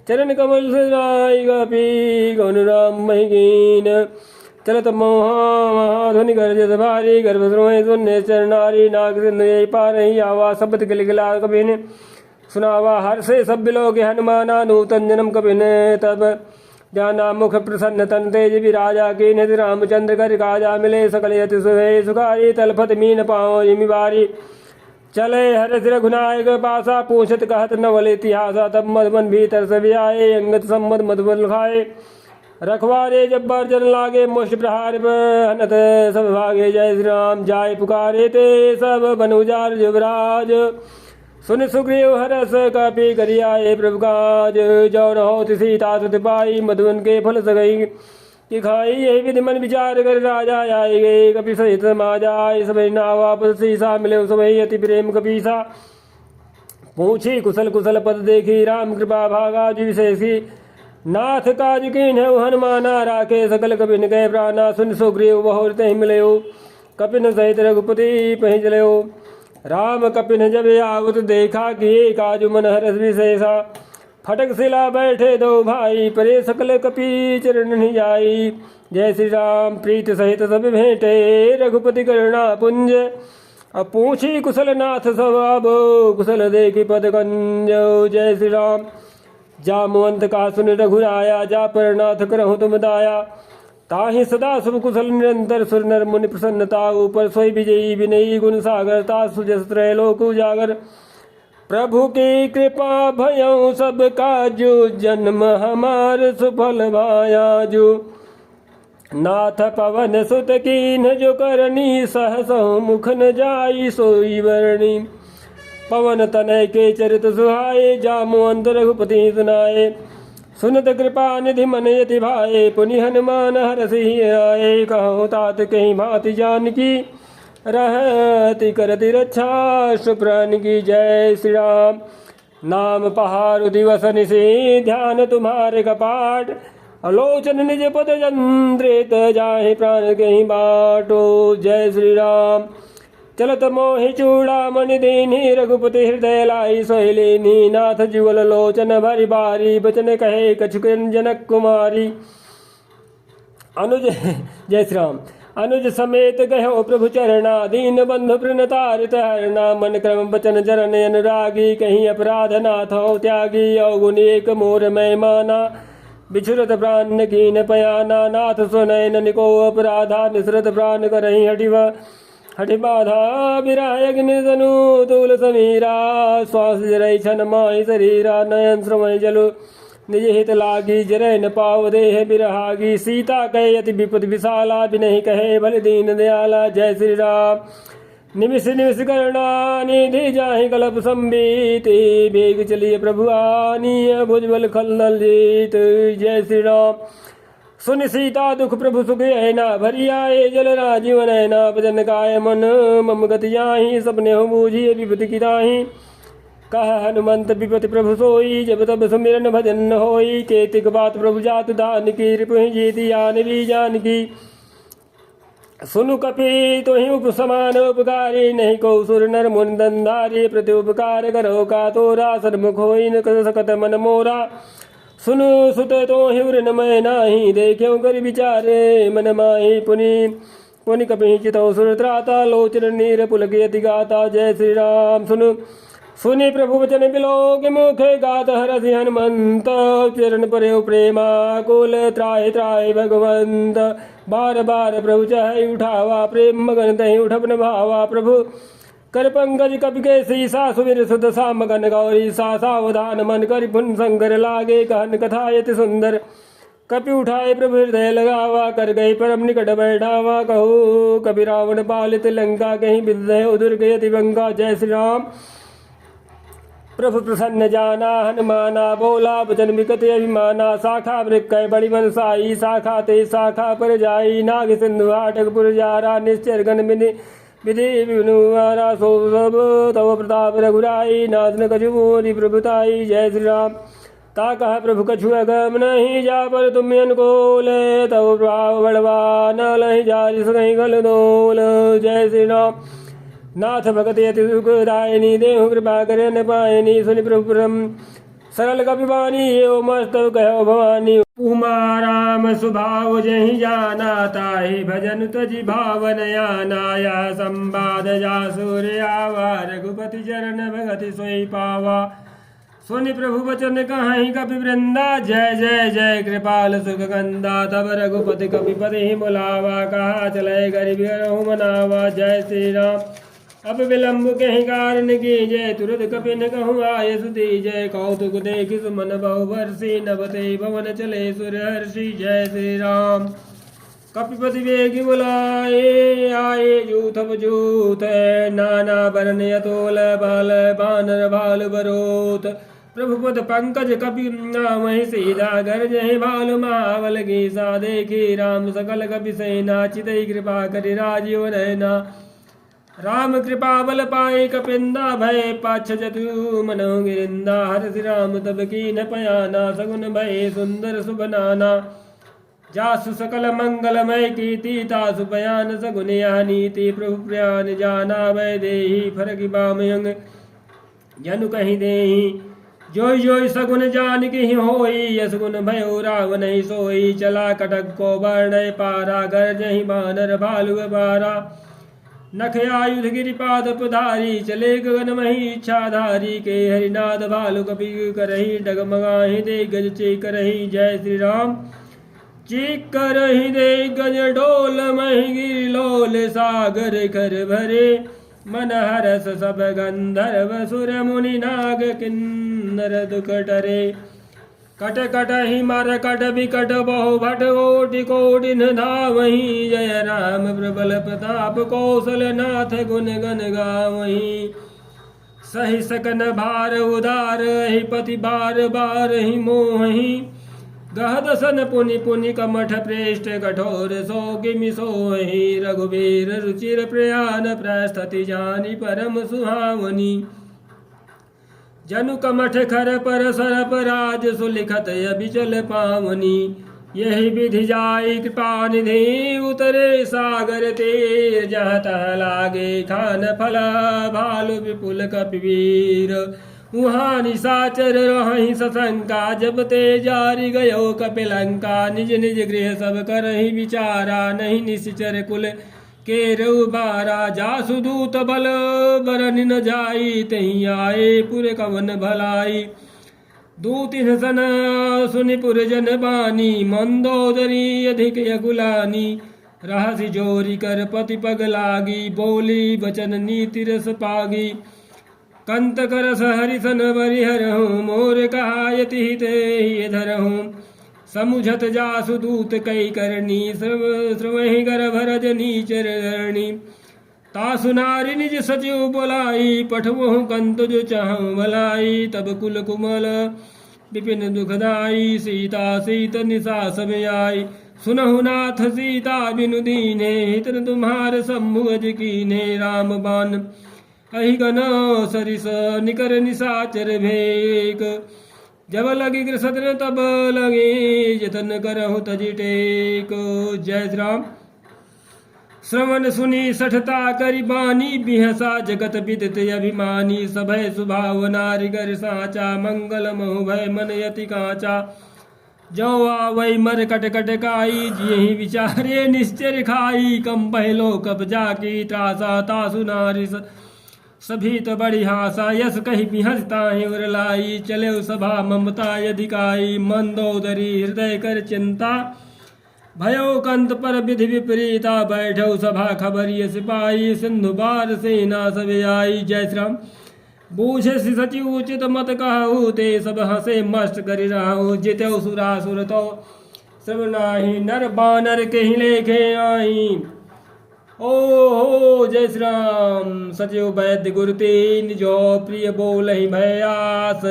चरण कमल से राय गपी, गौन राम मही कीन। चलत महाध्वनि गर्जत भारी, गर्भ द्रोहि सुन्य चरनारी। नाग सिंधु यही पार ही आवा, शब्द गिलगिला कपिन सुनावा। हर से सब बिलो के हनुमाना, नूतन जन्म कपिन तब जाना। मुख प्रसन्न तन तेज विराजा, की निधि रामचंद्र कर काजा। मिले सकल यति सुहे सुखारी, तलफत मीन पाओ जिमि बारी। चले हरस रघुनायक पासा, पूछत कहत नवल इतिहासा। तब मधुबन भीतर से आए, अंगत सम्मत मधुबन खाए। रखवारे जब्बर जन लागे, मुष्ट प्रहार हनत सब भागे। जय श्री राम। जाय पुकारे ते सब बनुजार युवराज। सुन सुग्रीव हरस कपि करियाए प्रभु काज। जो न होत सीता सुत पाई, मधुबन के फल सगई कि खाई। यही विधि मन विचार कर राजा आए गए, कपि सहित समाजा। सब नावा पद सीसा, मिले सबई अति प्रेम कपीसा। पूछी कुशल कुशल पद देखी, राम कृपा भागा जी विशेषी। नाथ काज कीन्हु हनुमाना, राखे सकल कपिन गए प्राणा। सुन सुग्रीव बहुर तहि मिलयो, कपिन सहित रघुपति पहि चलयो। राम कपिन जब आवत देखा, किए काजु मन हरस विशेषा। फटक सिला बैठे दो भाई, परे सकल कपि चरण नहीं जाई। जय श्री राम। प्रीत सहित सब भेंटे, रघुपति करुणा पुंज। अब पूछी कुशल नाथ स्वभाव, कुशल देखी पद कंज। जय श्री राम। जामवंत का सुन रघुराया, जा पर नाथ करहु तुम दाया। ताहि सदा शुभ कुशल निरंतर, सुर नर मुनि प्रसन्नता। ऊपर सोई विजयी विनयी गुण सागर, ता सुजस त्रैलोक उजागर। प्रभु की कृपा भयउ सब काजू, जन्म हमार सुफल भायाजू। नाथ पवन सुत कीन्ह जो करनी, सहसहु मुख न जाई सोई वरणी। पवन तनय के चरित सुहाए, जामवंत रघुपति सुनाए। सुनत कृपा निधि मन यति भाए, पुनि हनुमान हरषि आए। कहूँ तात कहीं भांति जानकी, रहति करति रक्षा सुप्राण की। जय श्री राम। नाम पहारु दिवस निशि, ध्यान तुम्हारे कपाट। अलोचन निज पद जंद्रित, जाहि प्राण कहीं बाटो। जय श्री राम। चलत मोहि चूड़ामणि दीन्हि, रघुपति हृदय लाई सोहिलेनी। नाथ जुगल लोचन भरि बारी, बचन कहे कछुक जनक कुमारी। अनुज जय श्री राम। अनुज समेत गयो प्रभु चरणा, दीन बंधु प्रणतारित हरणा। मन क्रम बचन चरण अनुरागी, कहीं अपराध नाथ हो त्यागी। अवगुण एक मोर मैं माना, बिछुरत प्राण कीन पयाना नाथ सुनैन निको अपराधा निसरत प्राण करही हटि बाधा विराय अग्निधनु तूल समीरा श्वास जरय छन माहि शरीरा नयन श्रमय जलु निज हित लागी जरय न पाव देह बिरहागी सीता कहे अति विपद विशाला बिनहि कहे भल दीन दयाला जय श्री राम निमिष निमिष करुणा निधि जाहि कलप संबीति बेग चलिए प्रभु आनीय भुजबल खलदल जीत जय श्री राम सुन सीता दुख प्रभु सुख ऐना भरी आए जल राजीवन ऐना भजन काय मन मम गति जाहि सपने हो बूझिए विपति की ताहि कह हनुमंत विपति प्रभु सोई जब तब सुमिरन भजन होई केतिक बात प्रभु जात दान की रिपु जीति आन भी जान की सुनु कपि तो ही उप समान उपकारी नहीं को सुर नर मुन दंधारी प्रति उपकार करो का तोरा सन्मुख होई न कर सकत मन मोरा सुनु सुत तो हिवर नमय नाही देख्यो कर विचारे मन माही पुनि पुनि कपि चितो सुर त्राता लोचन नीर पुलक यति गाता जय श्री राम सुनु सुनि प्रभु वचन बिलोक मुखे गात हरसि हनुमंत चरण परे प्रेमा कुल त्राय त्राय भगवंत बार बार प्रभु चाहे उठावा प्रेम मगन तहि उठपन भावा प्रभु कर पंकज कपि के शीसा सुमिर सुत साम गन गौरी सा सावधान मन कर पुन शंकर लागे कहन कथा यति सुंदर कपि उठाए प्रभु हृदय लगावा कर गई परम निकट बैठावा कहो कपि रावण पालित लंका कहीं विदय उदुर गयति बंका जय श्री राम प्रभु प्रसन्न जाना हनुमाना बोला वचन विकत अभिमाना शाखा वृक्ष बड़ी मनसाई शाखा ते शाखा पर जाई नाग सिंधु हाटकपुर जारा निश्चर गण विधि विनुवारा सो सब तव प्रताप रघुराई नाथन कछु मोरी प्रभुताई जय श्री राम ता कहा प्रभु कछु अगम नहीं जा पर तुम अनुकूल तव प्रभाव बड़वा न लहि जा जिस गल दोल जय श्री राम नाथ भगति अति सुखदायिनी देहु कृपा करे न पायनी सुनि प्रभु सरल कपिवानी एव मस्तव कहो भवानी उमा राम सुभाव जहि जाना ताहि भजन तजि भावन याना या संवाद जा सूर्यावा रघुपति चरण भगति सोई पावा सुनि प्रभु वचन कहाहि कपि वृंदा जय जय जय कृपाल सुख गंदा तब रघुपति कपिपति बुलावा कहा चले गरीब मनावा जय श्री राम अब विलम्ब कहीं कारण की जय तुरत कपिन कहूँ आय सुधी जय कौतुक देख सुमन बहु वर्षी नभते भवन चले सुर हर्षि जय श्री राम कपिपति वेग बुलाए आए जूथब जूथ नाना वर्ण यतोल बाल बानर भाल बरोत प्रभु पद पंकज कपि नाम सीधा घर जय भाल महाबल की सा देखी राम सकल कपि सेना चितई कृपा करि राजीव नैना राम कृपा बल पाए कपिंदा भय पाछ जतु मनो गिरिंदा हर श्री राम तब की न पयाना सगुन भय सुंदर सुबनाना जासु सकल मंगलमय कीर्ति तासु बयान सगुन यह नीति प्रभु प्रयान जाना भय देहि फरकि बामयंग जनु कहीं देहि जोई जोई सगुन जान की होई यसगुन भयो रावण ही सोई चला कटक को वर्ण पारा घर जही बानर भालु बारा नख आयुध गिरिपाद पधारी चले गगन मही इच्छाधारी के हरिनाथ भालु कपि करही डगमगाहि दे गज चे करही जय श्री राम चीक करही दे गज डोल मही गिरि लोल सागर कर भरे मन हरस सब गंधर्व सुर मुनि नाग किन्नर दुख टरे कट कट ही मार कट विकट बहु भट कोटि कोटि न धावही जय राम प्रबल प्रताप कौशल नाथ गुण गण गावही सही सकन भार उदार ही पति बार बार ही मोहि गहदसन पुनि पुनि कमठ प्रेष्ठ कठोर सो किमि सोहि रघुवीर रुचिर प्रयान प्रस्तति जानि परम सुहावनी जनु कमठ खर पर सरप राज सुलिखत अबिचल पावनी यही विधि जाई कृपा निधि उतरे सागर तीर जहाँ तह लागे खान फला भालु विपुल कपिवीर वहाँ निशाचर रहि सशंका जब ते जारी गयो कपिलंका निज निज गृह सब करहि विचारा नहीं निश्चर कुल केरु बारा जासु दूत बल बरन न जाई तही आए पुर कवन भलाई दूतिन सन सुनि पुरजन बानी मंदोदरी अधिक यकुलानी रहसि जोरी कर पति पग लागी बोली बचन नीति रस पागी कंत करस हरिसन बरिहरहूँ मोर कहायति हित ही धरहूँ समुझत जासु दूत कई करनी श्रवहि गर्भ रजनी चरणी तासु नारी निज सचिव बोलाई पठवहु कंत जो चाहूँ भलाई तब कुल कुमल विपिन दुखदाई सीता सीत निशा सब आई सुनहु नाथ सीता बिनु दीने हित तुम्हार सम्मुख कीने राम बान अहि गन सरिस निकर निशाचर भेक जब लगी कृष्ण तब लगे जतन करहु तजि टेक। जय श्री राम। श्रवण सुनी सठता करि बानी बिहसा जगत विदित अभिमानी सभय सुभाव नारी गर साचा मंगल महु भय मन यति काचा जो आवै मर कट कट काई जिहि विचारे निश्चर खाई कम पहलो कब जाकी त्रासा तासु नारी सभी तो बड़ी हासा यस कही बिहसता उर लाई चले सभा ममता अधिकाई मंदोदरी हृदय कर चिंता भयो कंत पर विधि विपरीता बैठो सभा खबरिय सिपाही सिंधु बार सेना सब आई। जय श्री राम। बूझे सचि उचित मत कहू ते सब हंसे मस्त करि रहू जिते सुरासुर तो सब नाही नर बानर कहीं लेखे आई। ओ हो जय श्री राम। सचिव वैद्य गुरु तीन जो प्रिय बोलहि भयास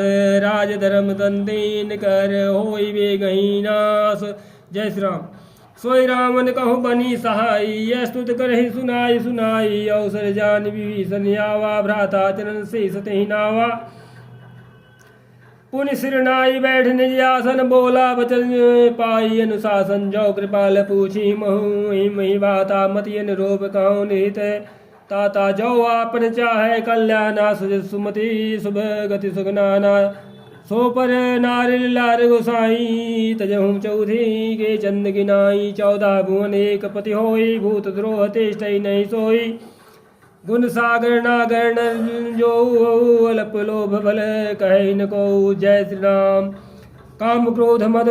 राज धर्म दंदीन कर होई वे गही नास। जय श्री राम। सोई रामन कहु बनी सहाई यह स्तुत करहि सुनाई सुनाई अवसर जान विभीषण आवा भ्राता चरण से सतहि नावा पुनि सिरनाई बैठ निज आसन बोला बचन पाई अनुशासन जो कृपाल पूछी महु मही बाता मति अनुरूप कहूँ निहित ताता जो आपन चाहे कल्याणा सुज सुमति शुभ गति सुगनाना सो पर नारिल लार गोसाई तजहूँ चौधरी के चंद गिनाई 14 भुवन एक पति होई भूत द्रोह तेष्ट नहीं सोई गुण सागर नागर जो अल्प लोभ भल कहे न को। जय श्री राम। काम क्रोध मद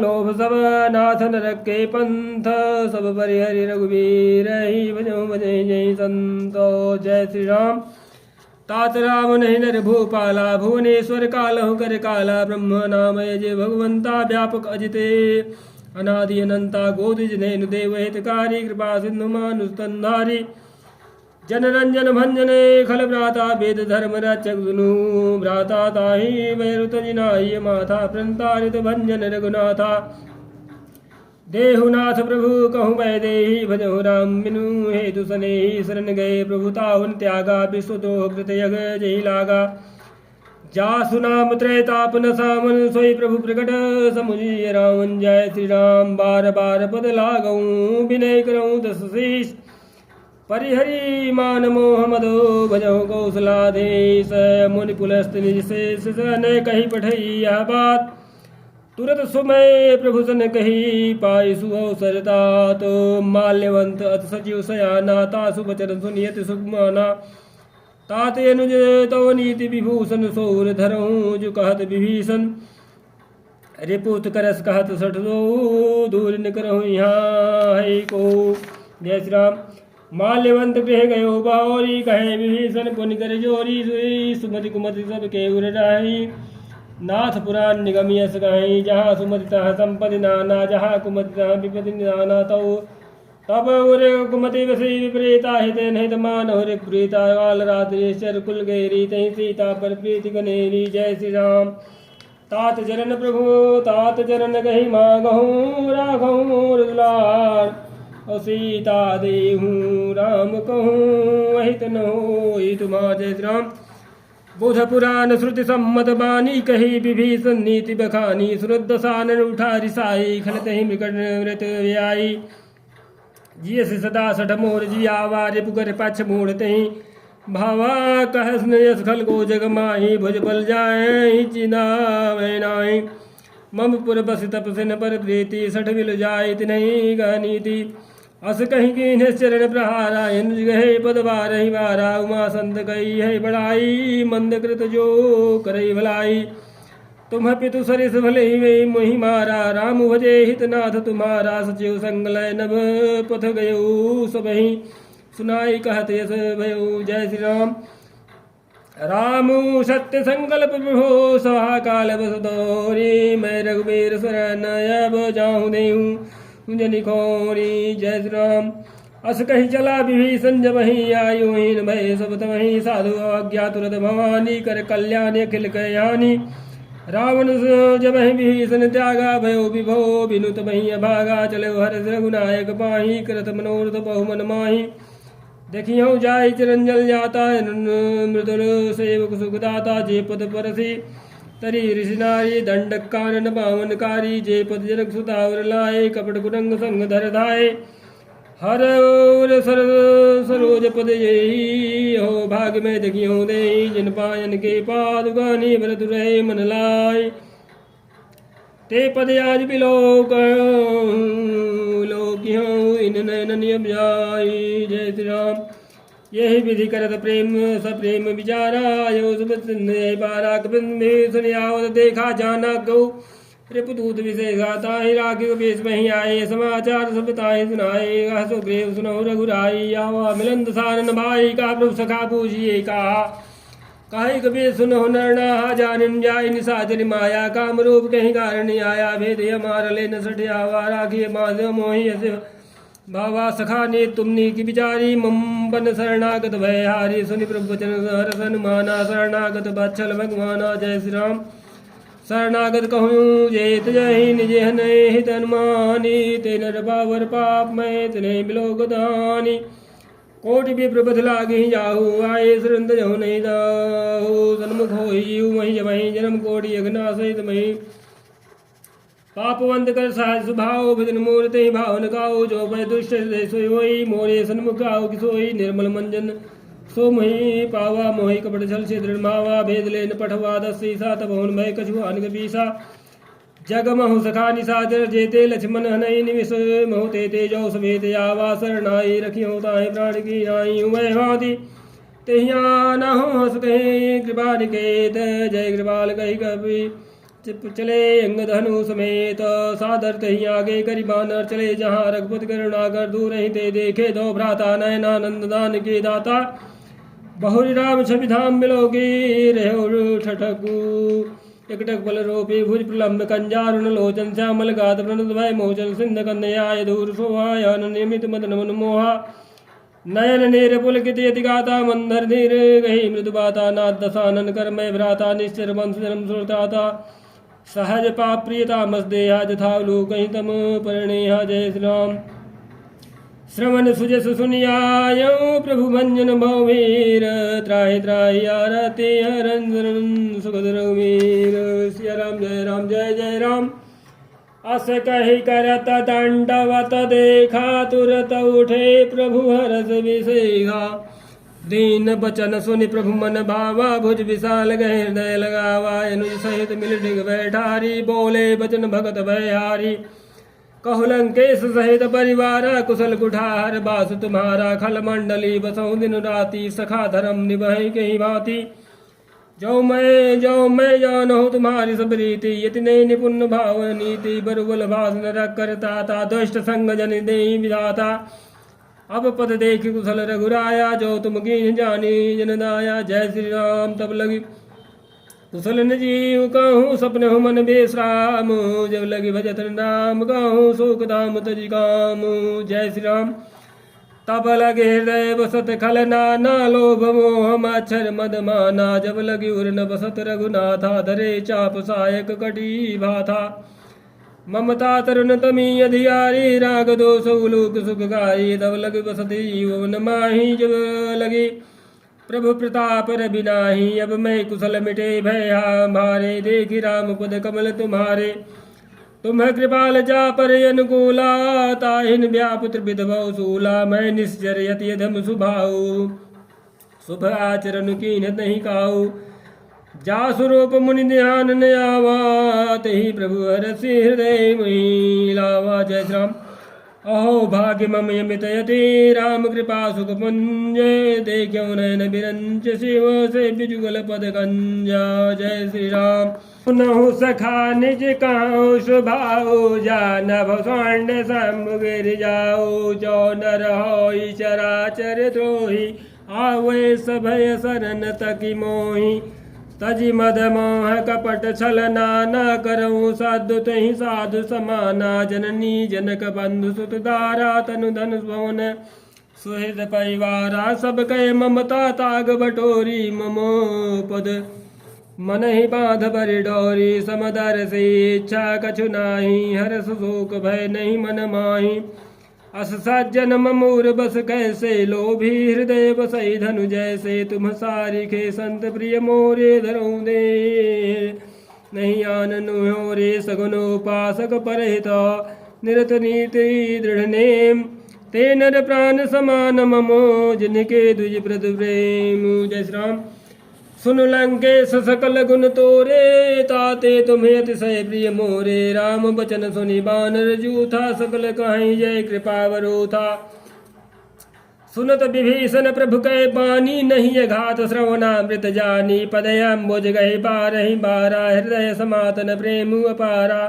लोभ सब नाथ नरक के पंथ सब परिहरि रघुवीर ही भजो भजे जय संतो। जय श्री राम। तात राम नहीं नर भूपाला भुवनेश्वर कालहु कर काला ब्रह्म नाम जय भगवंता व्यापक अजिते अनादि अनंता गोदिज नैनु देव हितकारी कृपा सिंधु मानुस्तंधारी जनरंजन भंजने खल भ्राता वेद धर्म रक्षक सुनु भ्राता ताहि वैरुत जिनाय माथा प्रंतारित भंजन रघुनाथा देहुनाथ प्रभु कहूँ वै देहि भजहु राम बिनु हेतु सनेहि शरण गए प्रभु ताहुन त्यागा विश्वद्रोह कृत यग जहि लागा जासु नाम त्रैतापन सामन सोई प्रभु प्रकट समुझिय रावण। जय श्री राम। बार बार पद लागऊं विनय करऊं दस शीष परिहरि मान मोह मदो भजो कौशलाधीश मुनि पुलस्त निज शेष ने कही पठई यह बात तुरत सुमय प्रभु सन कही पाई सुअवसरता तो माल्यवंत अत सचिव सयाना तासु बचन सुनियत सुखमाना तात अनुज तो नीति विभूषण सौर धरऊं जो कहत विभीषण रिपुत करस कहत सठ दो दूर न करहूँ यहाँ है को। जय श्री राम। माल्यवंत गृह गयो बारी कहे विभीषण पुनि कर जोरी सुई सुमति कुमति सब के उर रही नाथ पुराण निगम यस कहीं जहाँ सुमति तहाँ संपत्ति नाना जहाँ कुमति तहाँ विपति नाना तौ तब उर कुमति वसी विपरीता हित हित मान हुर प्रीता काल रात्रिश्चर कुल गेरी तही सीता पर प्रीति गनेरी। जय श्री राम। तात चरण प्रभु तात चरण कही मांगहूँ राखहूँ दुलार और सीता देहूँ राम कहूँ अहित न होई तुम्हार। जय श्री राम। बुध पुराण श्रुति सम्मत बानी कही विभीषण नीति बखानी सुरदसानन उठा रिसाई खलत ही मृकट व्रत व्याई जियस सदा सठ मोर जियावा रिपुकर पक्ष मूढ़ते ही भावा कहस यस खल को जग माही भुज बल जाए चिना नाई मम पुर बस तपसिन पर प्रीति सठ विल जाय नहीं गनीति अस कहीं की चरण प्रहारा हिंद गहे पदवार ही वारा उमा संत गई है बड़ाई मंद कृत जो करई भलाई तुम पितु सरिस भले ही वे मोहि मारा, राम भजे हितनाथ तुम्हारा, सचिव संगलय नभ पथ गयऊ सबहि, सुनाई कहत यस भयऊ। जय श्री राम। राम सत्य संकल्प प्रभो सहा काल बस दौरी, मैं रघुबीर शरण अब जाऊँ देहूँ जनि खोरी। जय श्री राम। अस कही चला विभीषण जब ही आयुहीन भय सब तमहि, साधु आज्ञा तुरत भवानी, कर कल्याण अखिल कयानी। रावण जब ही विभीषण त्यागा, भयो विभो बिनुत मही अभागा, चले हर रघुनायक पाही, करत मनोरथ बहुमन माही। देखियो जाय चिरंजल जाता, मृदुल सेवक सुखदाता, जे पद परसी तरी ऋषि नारी, दंडक कानन पावनकारी, जे पद जनक सुतावर लाए, कपट कुरंग संग धर धाये। हर सरोज पद यही हो, भाग में देखियो दे, जिन पायन के पादुगानी भरत रहे मन लाय। ते पद आज बिलोक लोकियो इन नयन नियम जाई। जय श्री राम। यही विधि करत प्रेम सप्रेम विचारा, यो बारा कपिन सुनियावत देखा जाना गौ, रिपुदूत विषय गाता ही राखी वेश वहीं आए, समाचार सब ताहि सुनाए, हसो ग्रेव सुनो रघुराई। आवा मिलंद सारन भाई, का प्रभु सखा पूजिए कहा, काहे कबीर सुनो नरना जानिन जाय, निशाचर माया काम रूप कहीं कारण आया, भेद हमार ले न सठियावा, राखिए माधव मोहि ऐसे बाबा सखा ने तुमनी की बिचारी, मम बन शरणागत भयहारी, सुनि प्रभु वचन हरसन माना, शरणागत बच्छल भगवाना। जय श्री राम। शरणागत कहूँ जेत जहि निज हनय हित अनुमानी, ते नर बावर पाप मैं तिन्हें बिलोकदानी, कोटि विप्र बध लागी जाहू, आए सुरंद जहु नहीं दाहू, सन्मुख होई वही जमहि, जन्म कोटि अघना सहित मही। पापवंत कर सहज स्वभाव, भजन मूर्ति भावन गाओ, जो भय दुष्ट हृदय सोई होई, मोरे सन्मुख आओ किसोई, निर्मल मंजन सो मोहि पावा, मोहि कपट छल से दृढ़ मावा, भेद लेन पठवा दसी सा, तब हुन भय कछु आन कपीसा। जग महु सखा निशाचर, जेते लक्ष्मण हनई निविष, महु ते जो समेत आवा, शरणाई रखियो ताहि प्राण की नाई। उमय हाथी तेहिया नहु हस कहे कृपा निकेत, जय कृपाल कही कपि चले अंग धनु समेत, सादर तही आगे करी बानर चले, जहाँ रघुपति करुणा कर दूर ही ते देखे, दो भ्राता नयनानंद दान के दाता, बहुरी राम छवि धाम मिलोगी रहो ठठकू। एकटक बल रोपी भुज प्रलम्ब कंजारुण लोचन, श्यामल गात प्रणत भय मोचन, सिंध कन्याय दूर शोभायान नियमित मदन मन मोहा, नयन नेर पुलकित यति गाता, मंदर धीर गही मृदु बाता, नाथ दशानन कर मैं भ्राता, निश्चर वंश जन्म सुरताता, सहज पाप प्रियता मस्देहा, जथा लोक तम परिणेहा। जय श्री राम। श्रवण सुजस सुनियायो, प्रभु भंजन भववीर, त्राहि त्राहि आरती हरंजन सुखद रघुवीर। सिया राम जय राम जय जय राम। अस कही करत दंडवत देखा, तुरत उठे प्रभु हरस विसेगा, दीन बचन सुनि प्रभु मन भावा, भुज विशाल गए हृदय लगावा, अनुज सहित मिल डिग बैठारी, बोले बचन भगत भयहारी। कहु लंकेश सहित परिवार, कुशल कुठार बास तुम्हारा, खल मंडली बसौ दिन राति, सखा धर्म निभहि कही भांति। जो मैं जानहु तुम्हारी सब रीति, यति नहीं निपुण भाव नीति, बरुबल भाषण रख करता था, दुष्ट संग जन देहि विधाता। अब पद देख कुशल रघुराया, जो तुम कीन जानी जन दाया। जय श्री राम। तब लगी कुशल न जीव कहूँ, सपने हो मन बेश्राम, जब लगी भजत राम कहूँ, शोक धाम तज काम। जय श्री राम। तब लगे हृदय बसत खल नाना, लोभ मोह मच्छर मद माना, जब लगी उर न बसत रघुनाथा, धरे चाप सायक कटी भाथा। ममता तरुण तमी अधियारी, राग दोष उलूक सुखकारी, तब लगी बसती जीवन माही, जब लगी प्रभु प्रताप रबिनाही। अब मैं कुशल मिटे भय हमारे, देखी राम पद कमल तुम्हारे। तुम्हें कृपाल जा पर अनुकूला, ताहिन व्यापुत्र विधभव सूला, मैं निश्चर यति यधम सुभाऊ, शुभ आचरण कीन नहीं काऊ। जा स्वरूप मुनि ध्यान न आवा, तही प्रभु हरसि हृदय मोहि लावा। जय श्री राम। अहो भाग्य मम यमितयते राम कृपा सुख पुंज देखो नयन बिरंच शिव से जुगल पद कंजा। जय श्री राम। सुनहु सखा निज कहु सुभाऊ जानव स्वर्ण शंभु गिर जाऊ जो नर होई चराचर द्रोही आवे सभय शरण तकी मोही तजि मद मोह कपट छल नाना करऊँ साधु तहि साधु समाना जननी जनक बंधु सुत दारा तनु धन भवन सुहृद परिवारा सब कह ममता ताग बटोरी ममो पद मन ही बांध बरि डोरी समदर से इच्छा कछु नाही हरस शोक भय नहीं मन माही अस सज्जन ममूर बस कैसे लोभी हृदय बसई धनु जैसे तुम सारिखे संत प्रिय मोरे धरऊ दे नहीं आननु हो रे सगुनोपासक परहित निरत नीति दृढ़ नेम ते नर प्राण समान ममो जिनके द्विज प्रद प्रेम। जय श्री राम। सुन लंकेश सकल गुण तोरे ताते तुम्हें अतिशय प्रिय मोरे राम बचन सुनि बानर जूथा सकल कहीं जय कृपा वरोथा सुनत विभीषण प्रभु कै बानी नहीं घात श्रवणामृत जानी पदयम्बुज गहि बारहि बारा हृदय समातन प्रेम अपारा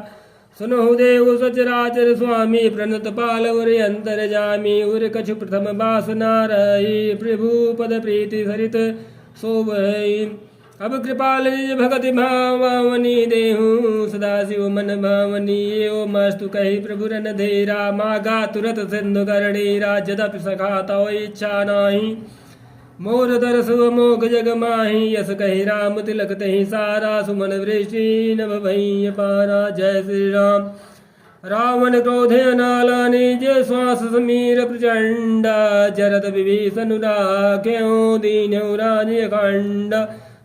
सुनहु देव सचराचर स्वामी प्रणत पाल उर अंतर जामी उर कछु प्रथम बासना रही प्रभु पद प्रीति सरित सोवई अब कृपाल भगति भावनी देहु सदा शिव मन भावनी ओ मस्तु कही प्रभु रन धेरा मागा तुरत सिंधु गरणीरा जदपि सखा तव इच्छा नाही मोर दरस मोघ जग माही यस कही राम तिलक तही सारा सुमन वृष्टि नभ भई पारा। जय श्री राम। रावण क्रोधे अनाला निज श्वास समीर प्रचंड जरत विभीषण राख्यो दीन राज्य खंड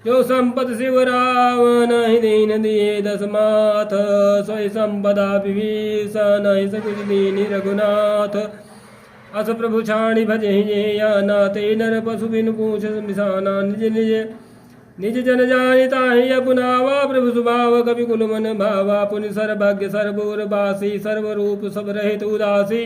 जो संपत शिव रावण ही दीन दिए दस माथ सोई संपदा विभीषण सकुच दीन रघुनाथ अस प्रभु छाणी भजे या नाते नर पशु बिन पूछ मिसाना निज निज निज जन जानिता ही अपनावा प्रभु सुभाव कवि कुल मन भावा पुनि सर्वज्ञ सर्वोर बासी सर्वरूप सब रहित उदासी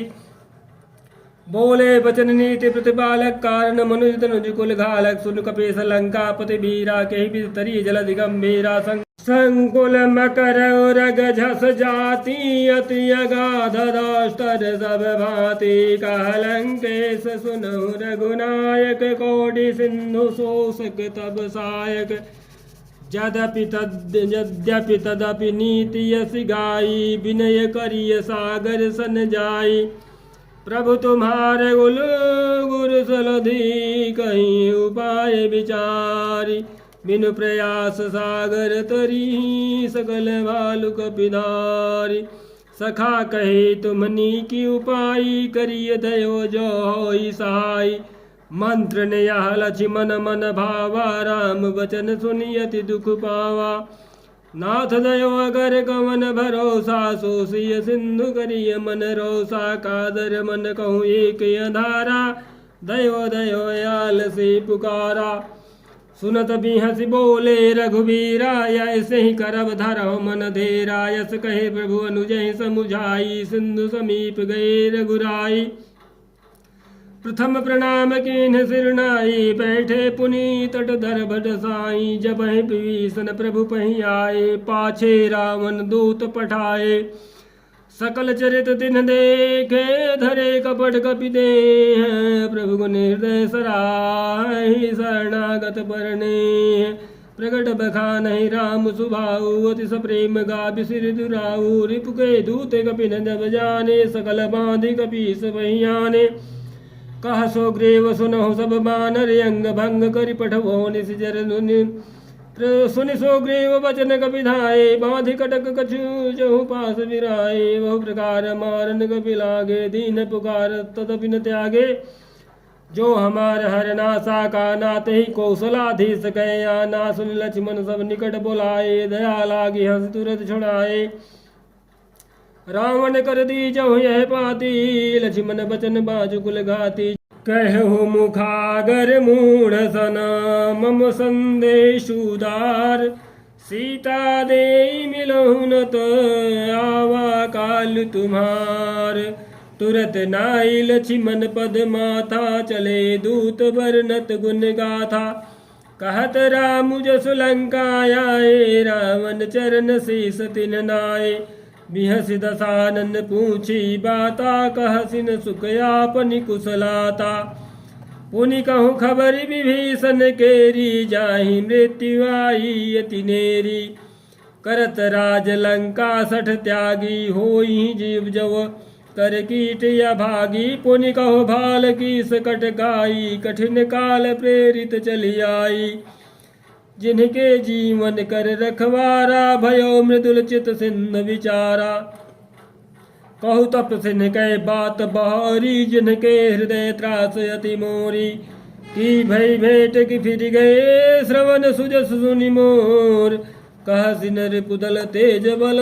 बोले वचन नीति प्रतिपालक कारण मनुज तनुज कुल घालक सुन कपेश लंका पति बीरा के तरी जल दिगंभीरा संकुल मकर रग झस जाति अति अगाध दास्तर सब भांति कहलंकेश सुनहु रघुनायक कोटि सिंधु शोषक तब सायक यद्यपि तदपि नीति यस गाई विनय करिय सागर सन जाई प्रभु तुम्हारे गुरु सलधि कहीं उपाय विचारी बिनु प्रयास सागर तरी सकल भालु कपिधारी सखा कहे तुमनी की उपाय करिय दयो जो होई सहाय मंत्र ने यह लक्ष्मण मन भावा राम वचन सुनियति दुख पावा नाथ दयो अगर कवन भरोसा सोसिय सिंधु करिय मन रोसा कादर मन कहूँ एक अंधारा दयो दयो याल से पुकारा सुनत बिहस बोले रघुबीरा ऐसे ही करब धरव मन धेरा यस कहे प्रभु अनुजय समुझाई सिंधु समीप गए रघुराई प्रथम प्रणाम कीन्ह सिरनाई बैठे पुनि तट धर भट साई जब विभीषण प्रभु पही आए पाछे रावण दूत पठाए सकल चरित तिन्ह देखे धरे कपट कपि दे प्रभु गुण हृदय सराहि शरणागत परने प्रगट बखान राम सुभाऊ अति सप्रेम गाभि सिर दुराऊ रिपु के दूत कपि न जब जाने सकल बांधि कपीस वही आने कह सो ग्रीव सुनहु सब बानर अंग भंग करि पठवो निजर सुनि सो ग्रीव वचन कपिधाये बाधि कटक कछु जहु पास विराए बहु प्रकार मारन कपि लागे दीन पुकार तदपि न त्यागे जो हमार हर नासा का नाते ही कौशलाधीश गया ना सुन लक्ष्मण सब निकट बुलाए दया लागी हंस तुरंत छुड़ाए रावण कर दी जहु यह पाती लक्ष्मण बचन बाजु कुल घाती कहु मुखागर मूढ़ सन मम संदेशुदार सीता दे मिलहु न तो आवा काल तुम्हार तुरत नाई लक्ष्मण पद माथा, चले दूत वर्णत गुण गाथा। कहत राम जसु लंका आए, रावण चरण शीस तिन नाए। बिहसि दसानन पूछी बाता, कहसिन सुख आपनि कुशलाता। पुनि कहूँ खबर विभीषण केरी, जाहि मृत्यु आई अति नेरी। करत राज लंका सठ त्यागी, होई जीव जव कर कीट या भागी। पुनि कहो भाल की सकट गाई, कठिन काल प्रेरित चली आई। जिनके जीवन कर रखवारा, भयो मृदुल चित सिंध विचारा। कहु तप सिन कै बात बहारी, जिनके हृदय त्रास अति मोरी। की भई भेंट की फिर गए, श्रवण सुजस सुनि मोर। कहसि नर पुदल तेज बल,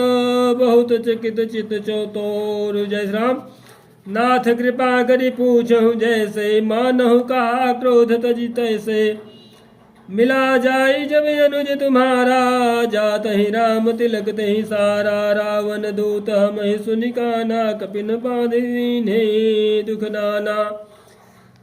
बहुत चकित चित चौतोर। जय श्री राम। नाथ कृपा करि पूछहु जैसे, मानहु कहा क्रोध तजि तैसे। मिला जाई जब अनुज तुम्हारा, जात ही राम तिलक तहि सारा। रावण दूत हम ही सुनि काना, कपिन बांधिने दुख नाना।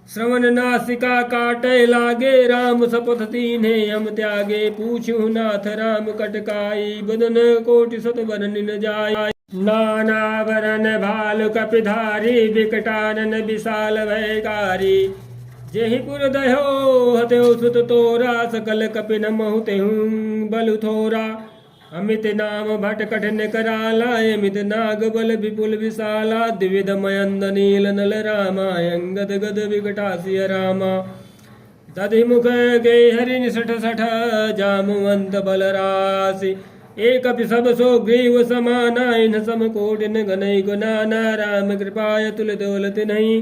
श्रवण नासिका काटे लागे, राम शपथ दीन्हे हम त्यागे। पूछू नाथ राम कटकाई, बदन कोटि सत बरन जाय। नाना वरन भालु कपिधारी, विकटानन विशाल भयकारी। जेहि पुर दह्यो हत्यो सुत तोरा, सकल कपिन महु तेहु बलु थोरा। अमित नाम भट कठिन कराला, अमित नाग बल विपुल विशाला। द्विविध मयंद नील नल रामा, अंगद गद विकटासिय रामा। तदि मुख गे हरि निसठ सठ, जामुवंत बल राशि। एक सब सो ग्रीव समाना, इन सम कोटिन गनई गुनाना। राम कृपाय तुल दौलत नहीं,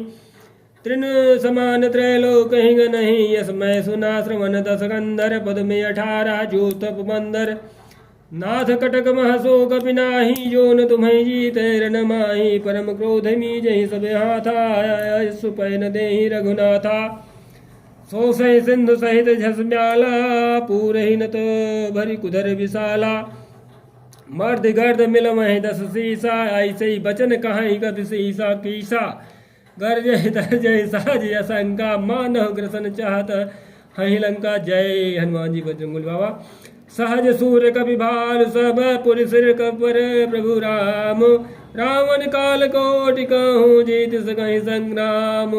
तृण समान त्रैलोक हिंग नहीं। यस मैं सुना श्रवण दस गंधर, पद में 18 जो तप मंदर। नाथ कटक महसोक बिनाही, जो न तुम्हें जीते रन माही। परम क्रोध मी जही सब हाथा, सुपैन देहि रघुनाथा। सो सही सिंधु सहित झस ब्याला, पूरहि नत भरी कुधर विशाला। मर्द गर्द मिल महि 10 सीसा, ऐसे ही बचन कहाई कपि सीसा कीसा। गर्जय तरजय साज असंका, मानव ग्रसन चाहत हहि लंका। जय हनुमान जी बजरंगबली बाबा। सहज सूर्य कपि भाल, सब पुर सिर कपर प्रभु राम। रावण काल कोटि कहूँ, जीत सकहि संग्राम।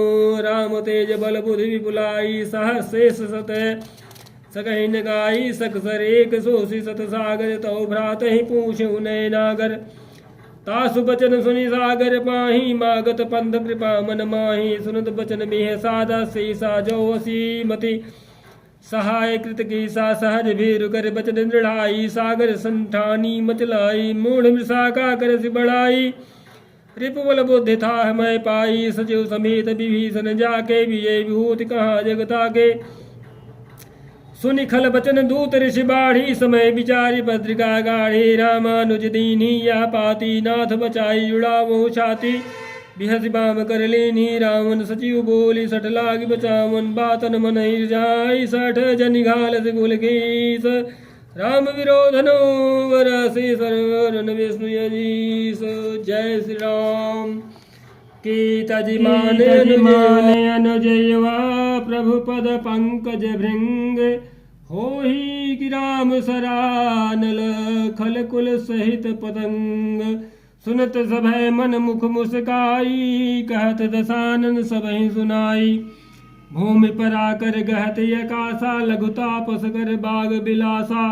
राम तेज बल बुद्धि विपुलाई, सहस शेष सत सकहि न गाई। सकसर एक सोषि सत सागर, तौ भ्रात ही पूछहु नय नागर। तासु बचन सुनि सागर पाही, मागत पंथ कृपा मन माही। सुनत बचन बिह सादा, सीसा जो असीमति। सहाय कृत की सा सहज भीरु, कर बचन दृढ़ाई। सागर संठानी मचलाई, मूढ़ मृषा कर सि बढ़ाई। रिपुबल बुद्धि था मैं पाई, सचिव समेत विभीषण जाके। विजय विभूति कहाँ जगता के। सुनि खल बचन दूत ऋषि बाढ़ी, समय विचारी भद्रिका गाढ़ी। रामानुज दीनी या पाती, नाथ बचाई जुड़ा वो छाती। बिहसि बाम कर लेनी, रावण सचिव बोली। सठ लाग बचावन, बातन मन जाई। सठ जनि घाल से गुल गीस, राम विरोधनो वरसि सरवरन विष्णु यजीस। जय श्री राम। कीता जी माने अनुजयवा, प्रभु पद पंकज भृंग। होही कि राम सरानल, खल कुल सहित पतंग। सुनत सभय मन मुख मुस्काई, कहत दसानन सबहि सुनाई। भूमि पर आकर गहत यकासा, लघु तापस कर बाग बिलासा।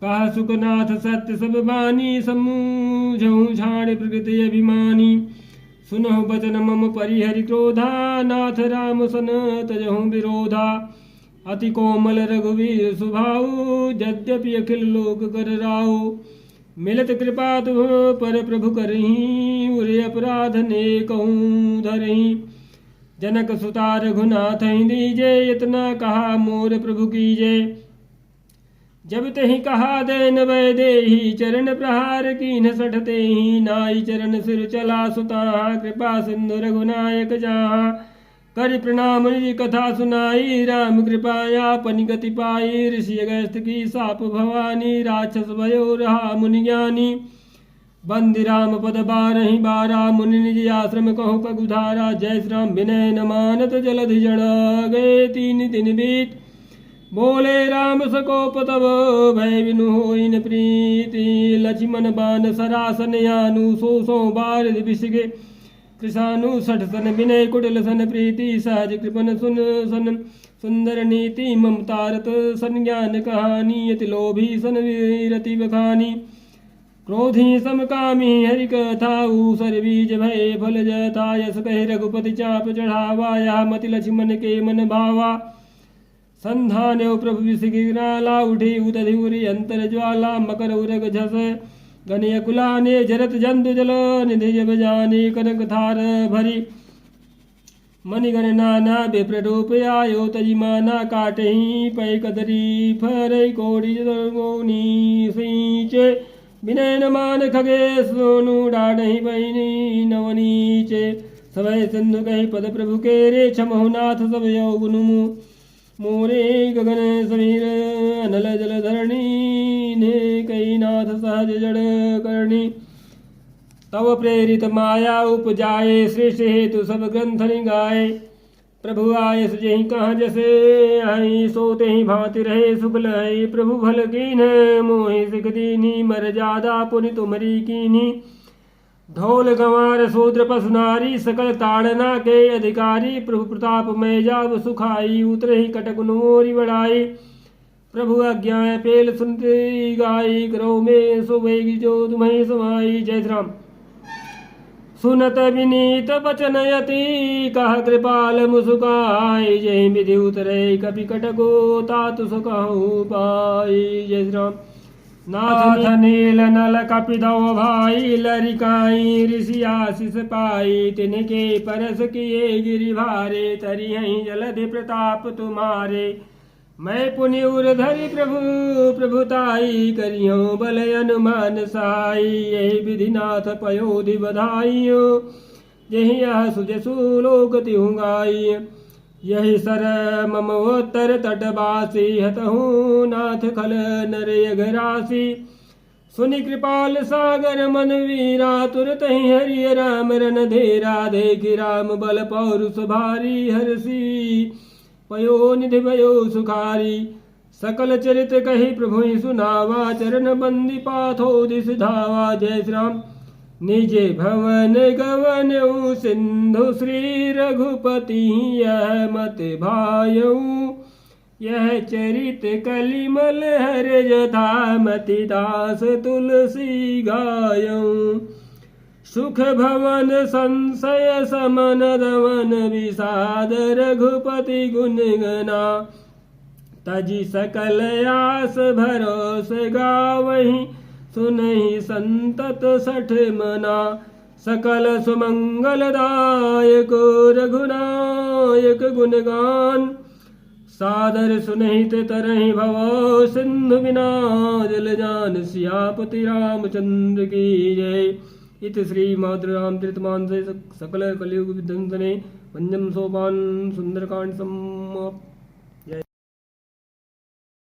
कह सुखनाथ सत्य सब बानी, समूझहु झाड़ प्रकृति अभिमानी। सुनहु बचन मम परिहरि क्रोधा, नाथ राम सन तजहु विरोधा। अति कोमल रघुवीर सुभाऊ, यद्यपि अखिल लोक कर राऊ। मिलत कृपा तुम पर प्रभु करही, उरे अपराध ने कहूँ धरही। जनक सुता रघुनाथ ही दीजे, इतना कहा मोर प्रभु कीजे। जब तही कहा देन वै देही, चरण प्रहार कीन्ह सठते ही। नाई चरण सिर चला सुता, कृपा सिंधु रघुनायक जहाँ। कर प्रणाम निज कथा सुनाई, राम कृपाया पनि गति पाई। ऋषि अगस्त्य की साप भवानी, राक्षस भयो रहा मुनि ज्ञानी। बंदी राम पद बारहि बारा मुनि निज आश्रम कहु पगुधारा। जय श्री राम विनय न मानत जलधि जड़ गए 3 दिन बीत। बोले राम सकोप तब भय विनु होई न प्रीति। लक्ष्मण बान सरासन यानु सो बार विषगे। कृषानु सठ सन विनय कुटिल सन प्रीति। सहज कृपन सुन सन सुंदर नीति। ममतारत सन ज्ञान कहानी। अति लोभी सन वीरति बखानी। क्रोधी समकामी हरि कथाऊ। सर बीज भय फल जथा। यस कहे रघुपति चाप चढ़ावा। या मति लक्ष्मण के मन भावा। संधान प्रभु विषगिराला। उठी उदधि उरी अंतर ज्वाला। मकर उरग झस गणय कुलाने। जरत जंतु जल निधि जब जाने। कनक थार भरी मणिगण नाना। विप्ररूप आयो तजी माना। काटही पै कदरी फरई कोड़ी गोनी सींचे। विनय न मान खगे सोनु डाढ़ही बहिनी नवनीचे। सवय सिंधु कही पद प्रभु के रे। क्षमहु नाथ सब यौगुनु मोरे। गगन समीर अनल जल धरणी। ने कही नाथ सहज जड़ करणी। तव प्रेरित माया उपजाए। श्रेष्ठ हेतु सब ग्रंथ गाए। प्रभु आय सुजहि कहाँ जैसे आई। सोते ही भांति रहे सुखल है। प्रभु भल कीन मोहि सिख दीनी। मर जादा पुनि तुमरी कीनी। ढोल गंवार शूद्र पशु नारी। सकल ताड़ना के अधिकारी। प्रभु प्रताप में जाब सुखाई। उतरे ही कटक नोरी बढ़ाई। प्रभु आज्ञा पेल सुनती गाई। करो में सुबेगी जो तुम्हें समाई। जय श्री राम। सुनत विनीत बचन यति। कह कृपाल मुसुकाई। जय विधि उतरे कपि कटको। तातु सुकहु पाई। जय श्री राम। नाथ नील नल कपिदो भाई। लरिकाई ऋषि आशीष पाई। तिनके परस किए गिरि भारे। तरि हहीं जलधि प्रताप तुम्हारे। मैं पुनि उरधरि प्रभु प्रभुताई। करियो बल अनुमान साई। यही विधि नाथ पयोधि बधाइयो। यही यह सुजसु लोक तिहु गाई। यही सर ममोत्तर तटवासी। हतहु नाथ खल नर यघरासी। सुनि कृपाल सागर मन वीरा। तुरत ही हरि राम रन धेरा। देखि राम बल पौरुष भारी। हरसी पयो निधि भयो सुखारी। सकल चरित कही प्रभु सुनावा। चरण बंदी पाथो दिस धावा। जय श्री राम। निज भवन गवन सिंधु श्री रघुपति। यह मत भायऊ। यह चरित कलिमल हर जथा। मति दास तुलसी गायऊ। सुख भवन संशय समन दमन विषाद। रघुपति गुण गना। तजी सकल आस भरोस गावही। सुनहि संतत सठ मना। सकल सुमंगलदायक रघुनायक गुणगान। सादर सुनहित तरहि भव सिंधु बिना। जल जान सियापति रामचंद्र की जय। इत श्री मातृ रामचरितमानसे सकल कलियुग विध्वंसने पंचम सोपान सुंदरकांड समाप्त।